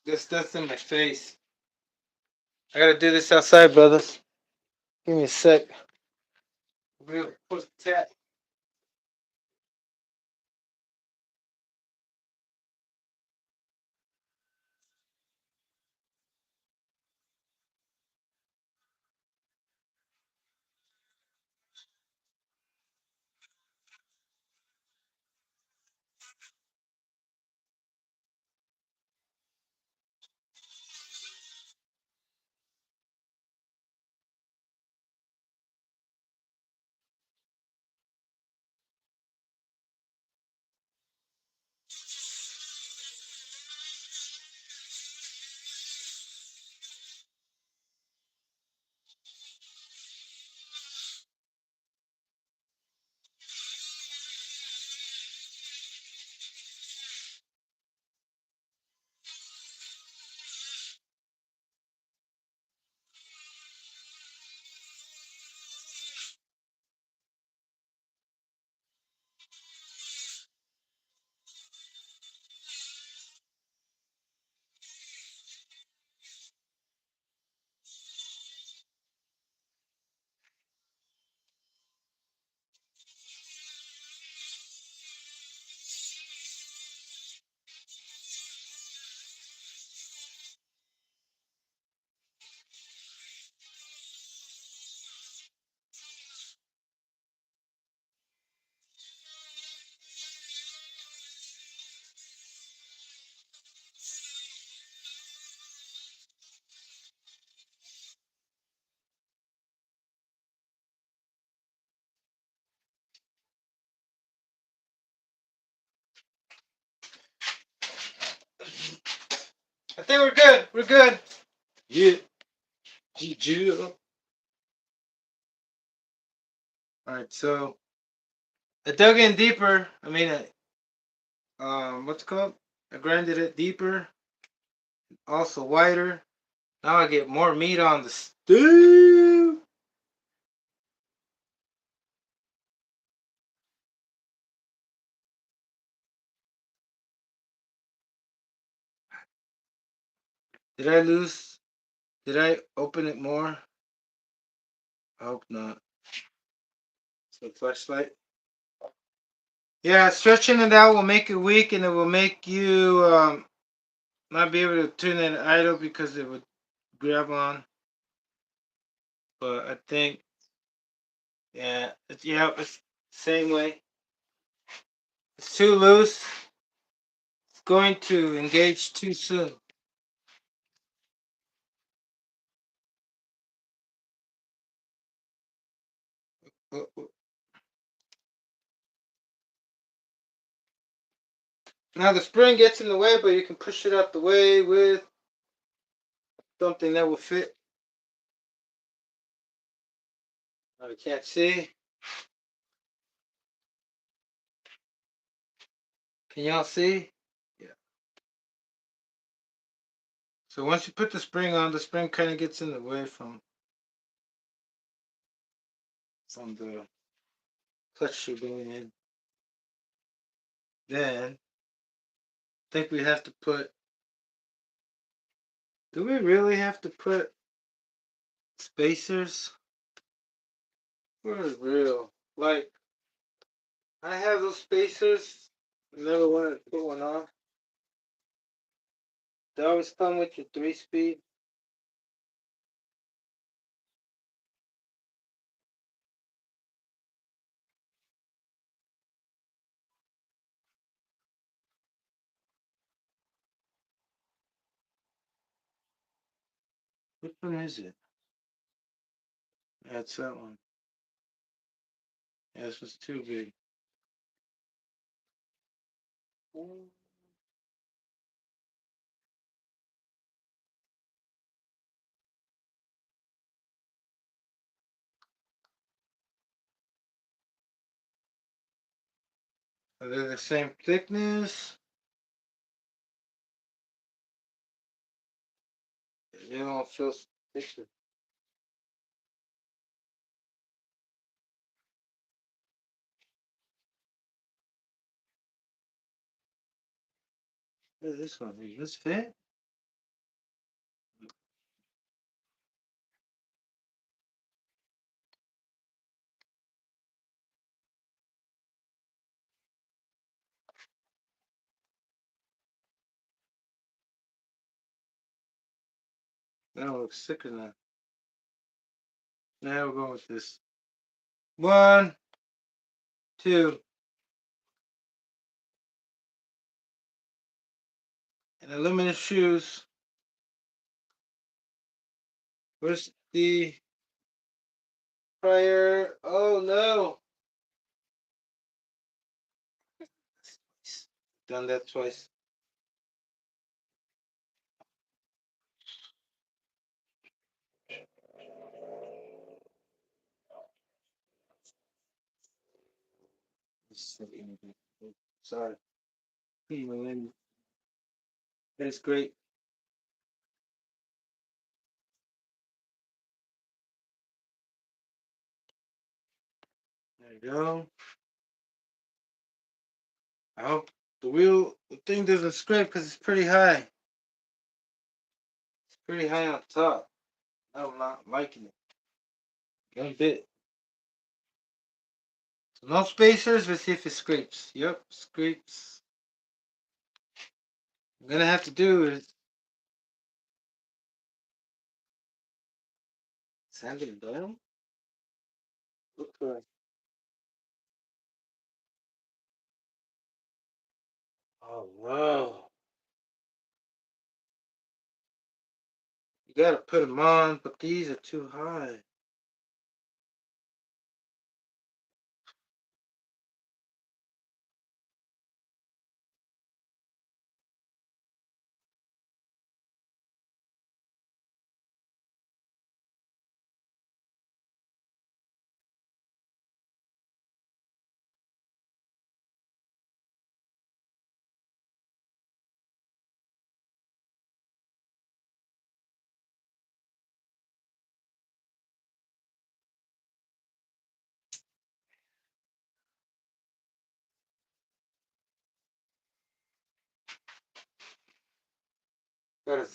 This dust in my face. I gotta do this outside, brothers. Give me a sec. Real quick tap. I think we're good. We're good. Yeah. Yeah. Alright, so I dug in deeper. What's it called? I grinded it deeper, also wider. Now I get more meat on the stew. Did I lose? Did I open it more? I hope not. So flashlight. Yeah, stretching it out will make it weak, and it will make you not be able to turn it idle because it would grab on. But I think, it's the same way. It's too loose. It's going to engage too soon. Uh, uh. Now the spring gets in the way, but you can push it out the way with something that will fit. Now you can't see. Can y'all see? Yeah. So once you put the spring on, the spring kind of gets in the way from the clutch you're going in. Then I think we have to put. Do we really have to put spacers? For real. Like, I have those spacers. I never wanted to put one on. They always come with your 3-speed. Which one is it? That's that one. Yeah, this was too big. Are they the same thickness? They don't feel thicker. What is this one? Does this fit? That one looks thicker now. Now we'll go with this. 1, 2. And aluminum shoes. Where's the prior? Oh no! Done that twice. Sorry. That's great. There you go. I hope the thing doesn't scrape because it's pretty high. It's pretty high on top. I'm not liking it. One bit. So no spacers. Let's see if it scrapes. Yep, scrapes. I'm gonna have to do is sand it down. Look for it. Oh no! You gotta put them on, but these are too high. I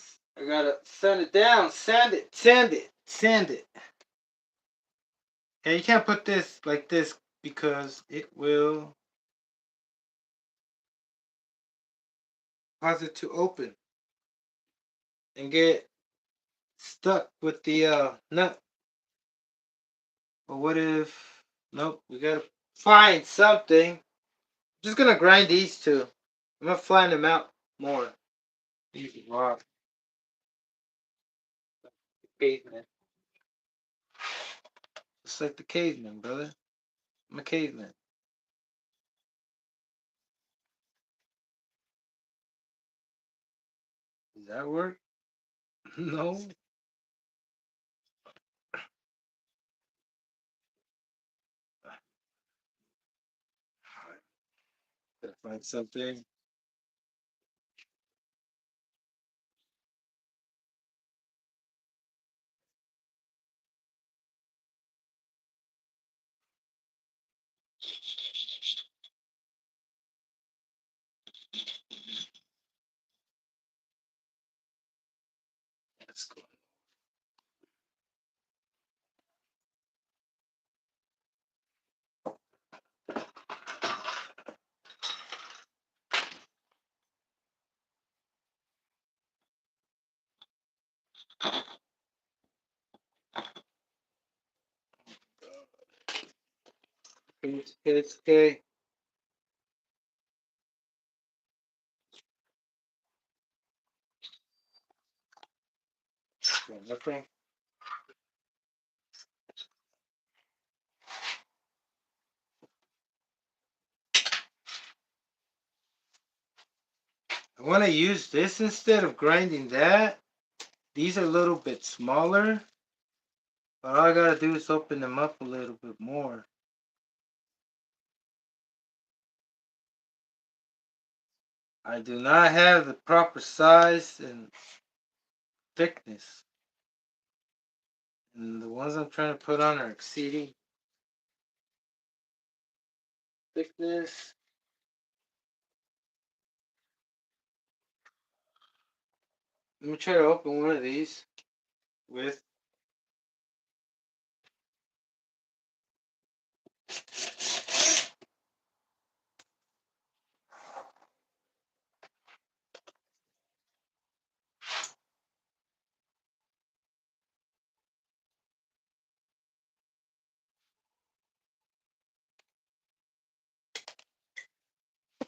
gotta sand it down, sand it. And you can't put this like this because it will cause it to open and get stuck with the nut. But what if, nope, we gotta find something. I'm just gonna grind these two. I'm gonna flatten them out more. These rock caveman. Just like the caveman, brother. I'm a caveman. Does that work? No. Gotta find something. Let's go. It's okay. Nothing. I want to use this instead of grinding that. These are a little bit smaller, but all I gotta do is open them up a little bit more. I do not have the proper size and thickness. And the ones I'm trying to put on are exceeding thickness. Let me try to open one of these with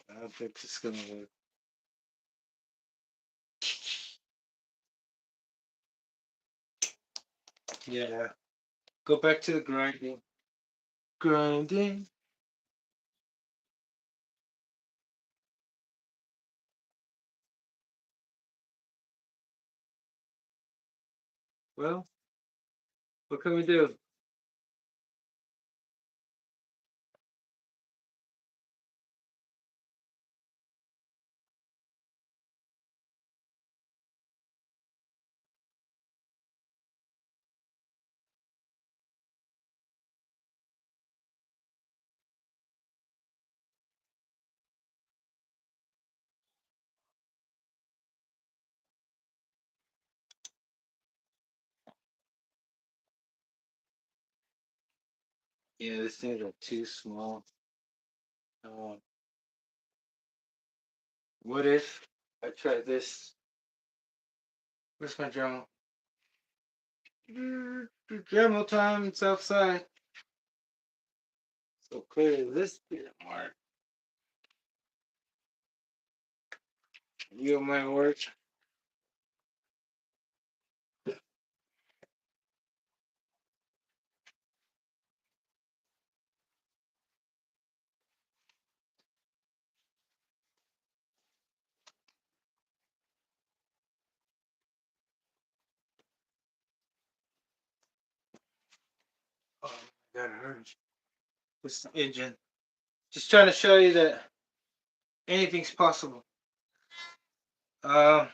I don't think this is gonna work. Yeah. Go back to the grinding. Grinding. Well, what can we do? Yeah, these things are too small. Um, what if I try this? Where's my Dremel? Dremel time, it's outside. So clearly this didn't work. You might work. Oh my god, it hurts. This engine. Just trying to show you that anything's possible. Uh,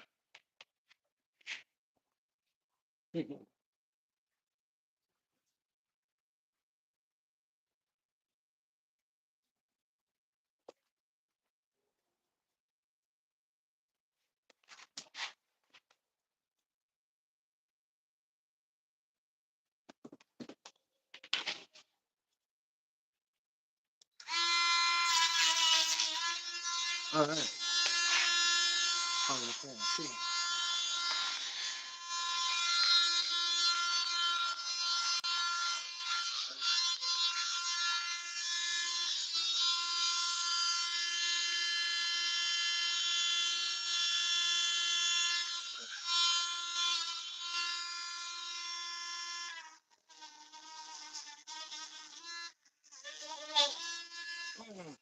All right. Oh, okay. See.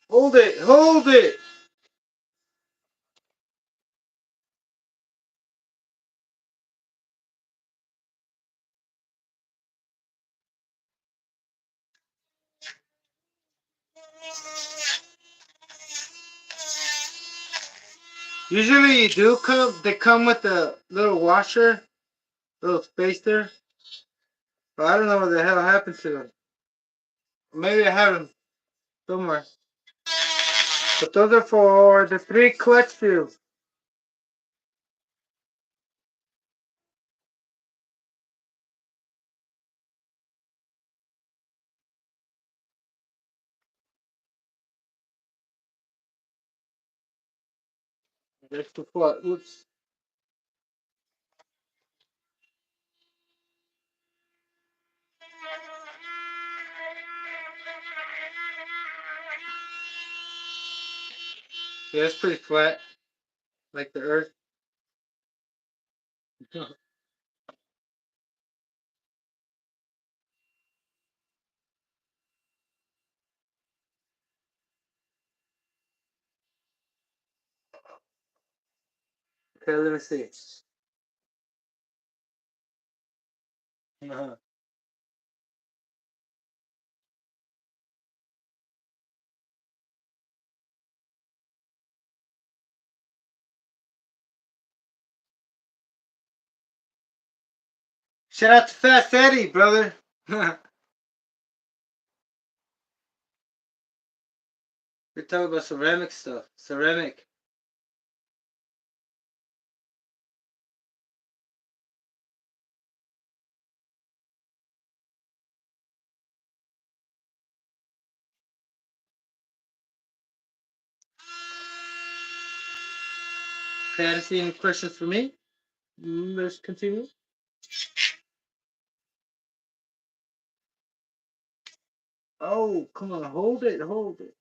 Hold it. Hold it. Usually you do come. They come with a little washer, little spacer. But I don't know what the hell happened to them. Maybe I have them somewhere. But those are for the 3 clutch tubes. There's the foot. Oops. Yeah, it's pretty flat, like the earth. Okay, let me see. Uh-huh. Shout out to Fast Eddie, brother. We're talking about ceramic stuff. Ceramic. Okay, I don't see any questions for me. Let's continue. Oh, come on, hold it, hold it.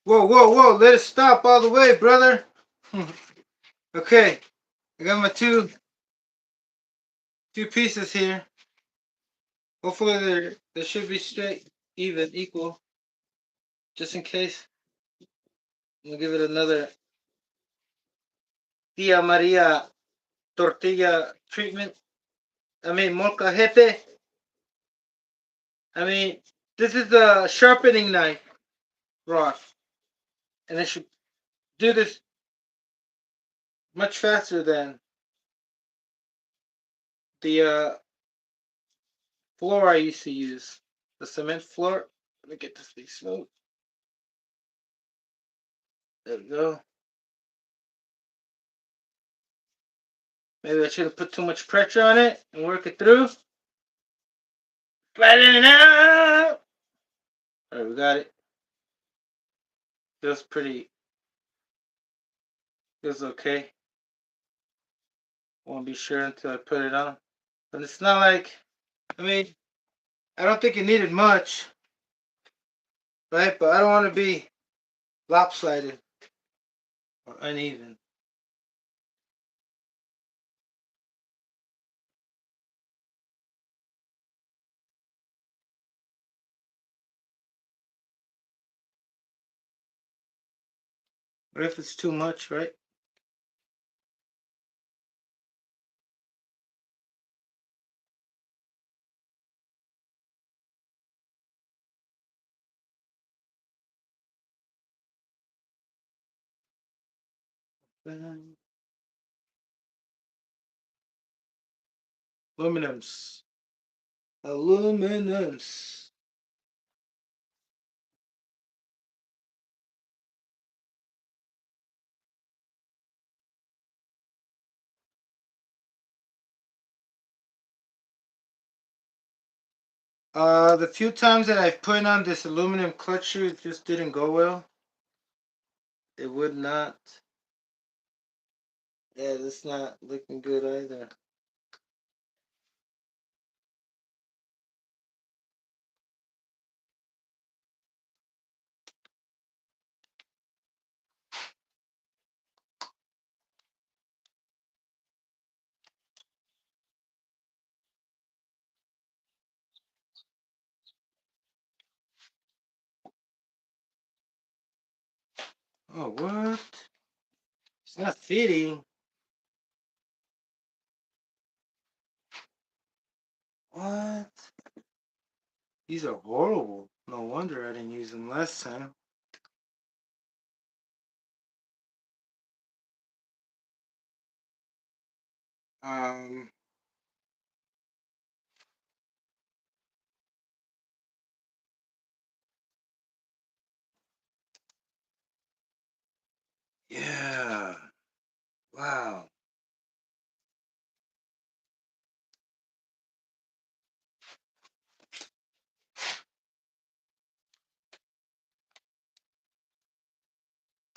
Whoa, whoa, whoa! Let it stop all the way, brother. Okay, I got my two pieces here. Hopefully they should be straight, even, equal. Just in case, I'm gonna give it another Tia Maria tortilla treatment. I mean, molcajete. I mean, this is a sharpening knife, Ross, and it should do this much faster than the floor I used to use, the cement floor. Let me get this thing smooth. There we go. Maybe I should have put too much pressure on it and work it through. Flatten it out. All right, we got it. Feels pretty. Feels okay. Won't be sure until I put it on. But it's not like. I mean, I don't think it needed much, right? But I don't want to be lopsided or uneven. What if it's too much, right? Aluminums. Aluminums. The few times that I've put on this aluminum clutch shoe, it just didn't go well. It would not. Yeah, it's not looking good either. Oh, what? It's not fitting. What? These are horrible. No wonder I didn't use them last time. Um, yeah. Wow.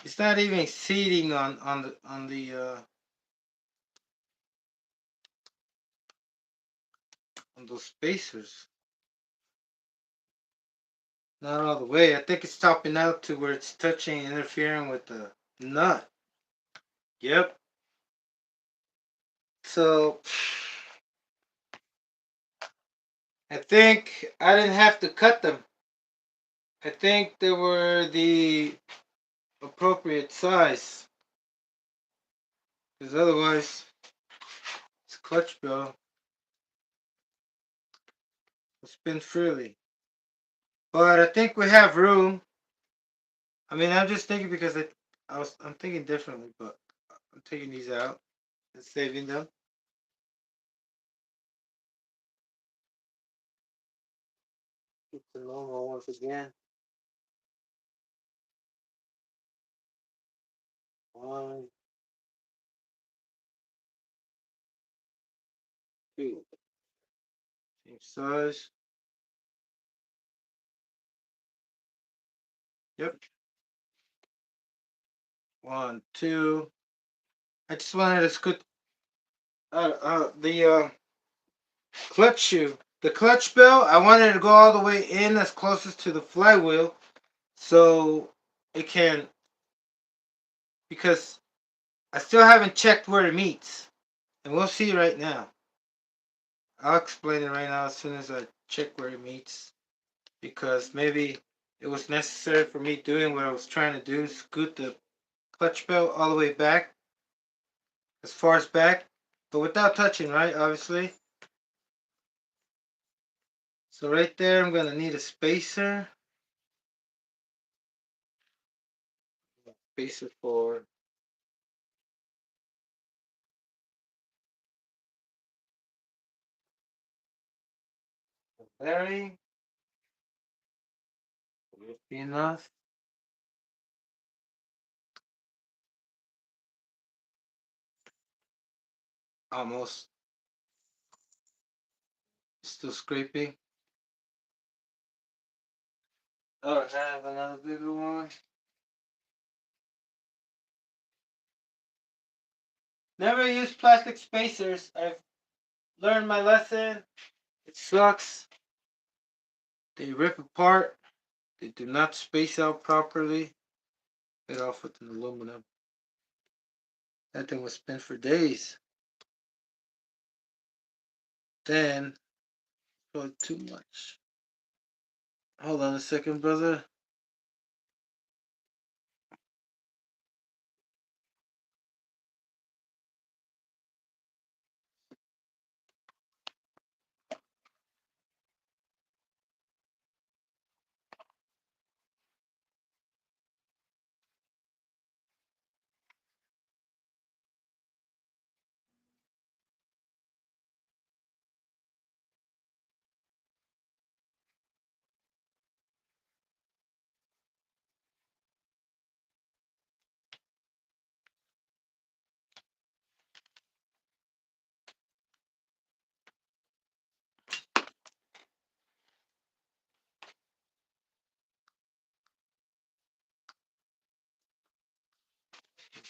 It's not even seating on those spacers. Not all the way. I think it's topping out to where it's touching, interfering with the nut. Yep. So I think I didn't have to cut them. I think they were the appropriate size. Because otherwise, this clutch bell will spin freely. But I think we have room. I mean, I'm just thinking because I'm thinking differently, but I'm taking these out and saving them. Keep the normal once again. One, two. Same size. Yep. One, two. I just wanted to scoot the clutch shoe. The clutch bell, I wanted to go all the way in as closest to the flywheel so it can, because I still haven't checked where it meets. And we'll see right now. I'll explain it right now as soon as I check where it meets. Because maybe it was necessary for me doing what I was trying to do, scoot the clutch bell all the way back, as far as back, but without touching, right? Obviously. So right there, I'm gonna need a spacer. Spacer for bearing. Will be enough. Almost. Still scraping. Oh, I have another bigger one. Never use plastic spacers. I've learned my lesson. It sucks. They rip apart. They do not space out properly. Get off with an aluminum. That thing was spent for days. Then, oh, too much. Hold on a second, brother.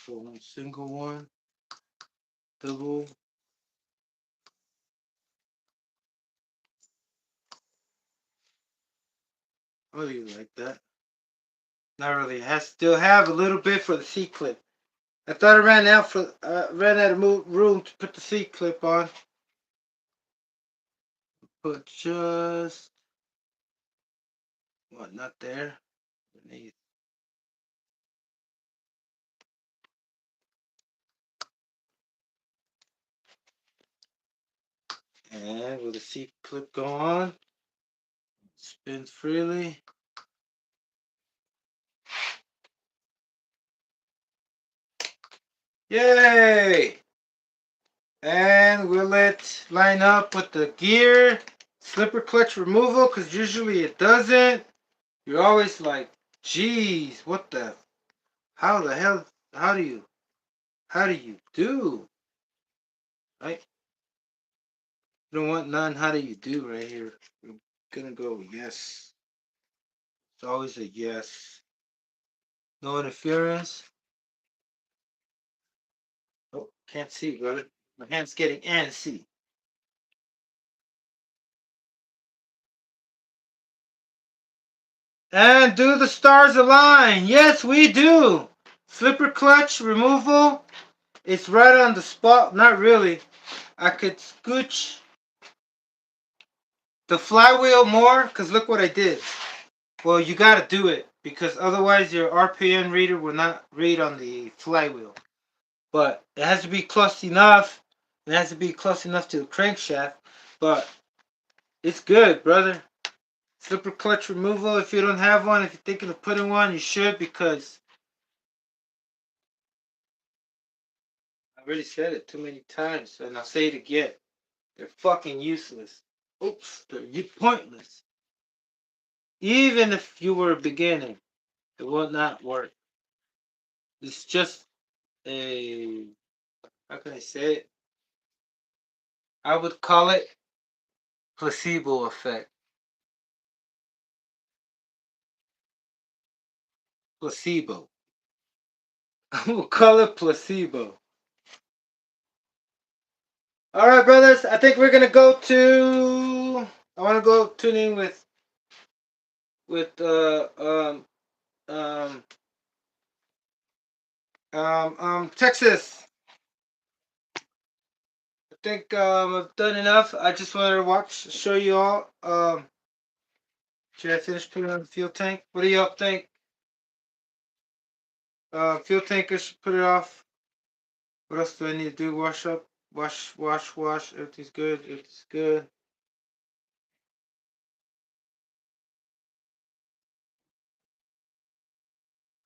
So one single one, double. Oh, you like that? Not really. I still have a little bit for the C clip. I thought I ran out of room to put the C clip on. But just what? Not there. Beneath. And will the C clip go on? Spins freely. Yay! And will it line up with the gear slipper clutch removal? Because usually it doesn't. You're always like, geez, what the? How the hell? How do you? How do you do? Right? You don't want none. How do you do right here? I'm gonna go yes. It's always a yes. No interference. Oh, can't see, brother. My hand's getting antsy. And do the stars align? Yes, we do. Slipper clutch removal. It's right on the spot. Not really. I could scooch the flywheel more because look what I did. Well, you got to do it because otherwise your RPM reader will not read on the flywheel. But it has to be close enough. It has to be close enough to the crankshaft. But it's good, brother. Slipper clutch removal. If you don't have one, if you're thinking of putting one, you should because I already said it too many times, and I'll say it again. They're fucking useless. Oops, they're pointless. Even if you were a beginner, it will not work. It's just a, how can I say it? I would call it placebo effect. Placebo. I will call it placebo. All right, brothers. I think we're gonna go to. I want to go tune in with um Texas. I think I've done enough. I just wanted to show you all. Should I finish putting on the fuel tank? What do y'all think? Fuel tanker should put it off. What else do I need to do? Wash up, wash. Everything's good. Everything's good.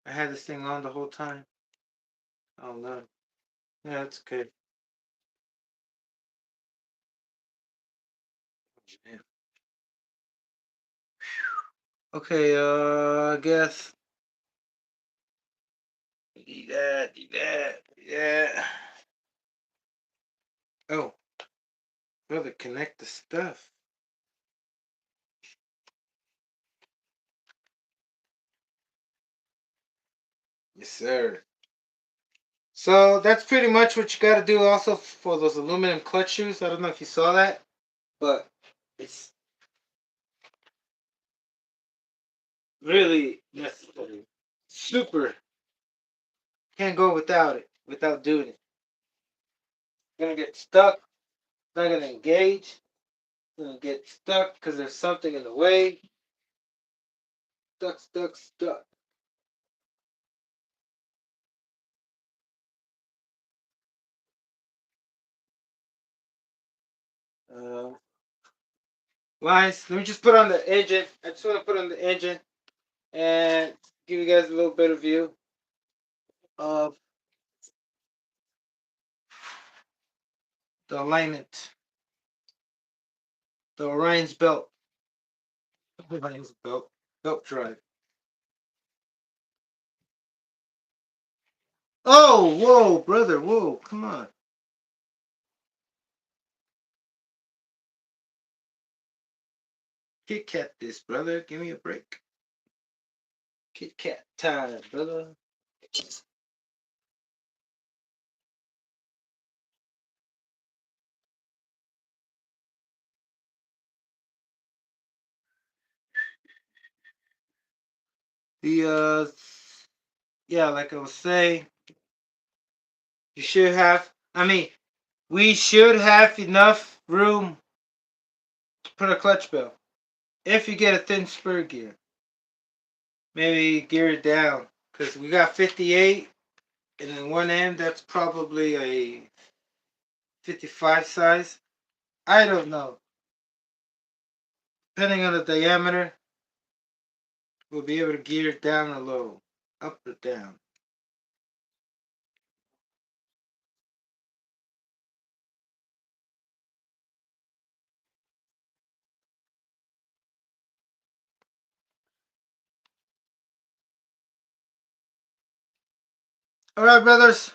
I had this thing on the whole time. Oh no. Yeah, that's good. Yeah. Okay, I guess. Yeah. Oh, brother, connect the stuff. Yes, sir. So that's pretty much what you got to do also for those aluminum clutch shoes. I don't know if you saw that, but it's really necessary. Super. Can't go without it, without doing it. Gonna get stuck. Not gonna engage. Gonna get stuck because there's something in the way. Stuck. Um, Lines. Let me just put on the engine. I just want to put on the engine and give you guys a little better view of the alignment. The Orion's belt. Orion's belt. Belt drive. Oh, whoa, brother, whoa, come on. Kit Kat this, brother. Give me a break. Kit Kat time, brother. The yeah, like I was saying, you should have. I mean, we should have enough room to put a clutch bell. If you get a thin spur gear, maybe gear it down because we got 58, and then one end that's probably a 55 size. I don't know. Depending on the diameter, we'll be able to gear it down or low, up or down. All right, brothers.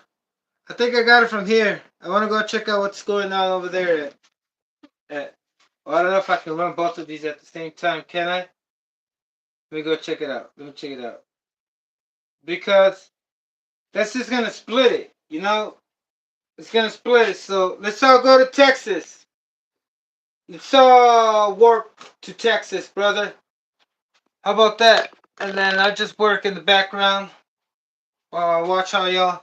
I think I got it from here. I want to go check out what's going on over there well, I don't know if I can run both of these at the same time. Can I? Let me go check it out. Let me check it out. Because that's just going to split it, you know? It's going to split it. So let's all go to Texas. Let's all work to Texas, brother. How about that? And then I just work in the background while I watch how y'all,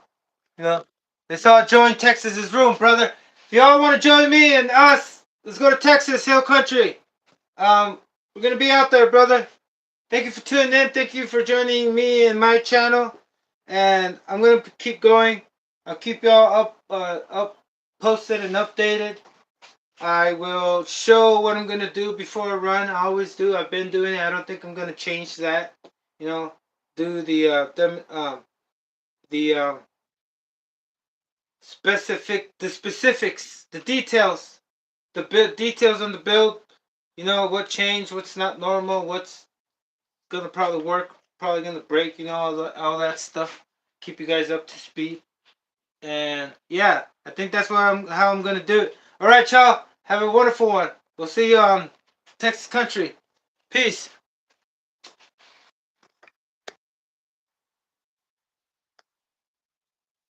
you know. Let's all join Texas's room, brother. If y'all want to join me and us, let's go to Texas, Hill Country. We're gonna be out there, brother. Thank you for tuning in. Thank you for joining me and my channel. And I'm gonna keep going. I'll keep y'all up posted and updated. I will show what I'm gonna do before I run. I always do. I've been doing it. I don't think I'm gonna change that. You know, do the specifics, the details, details on the build. You know what changed, what's not normal, what's gonna probably work, probably gonna break. You know all that stuff. Keep you guys up to speed. And yeah, I think that's how I'm gonna do it. All right, y'all. Have a wonderful one. We'll see you on Texas Country. Peace.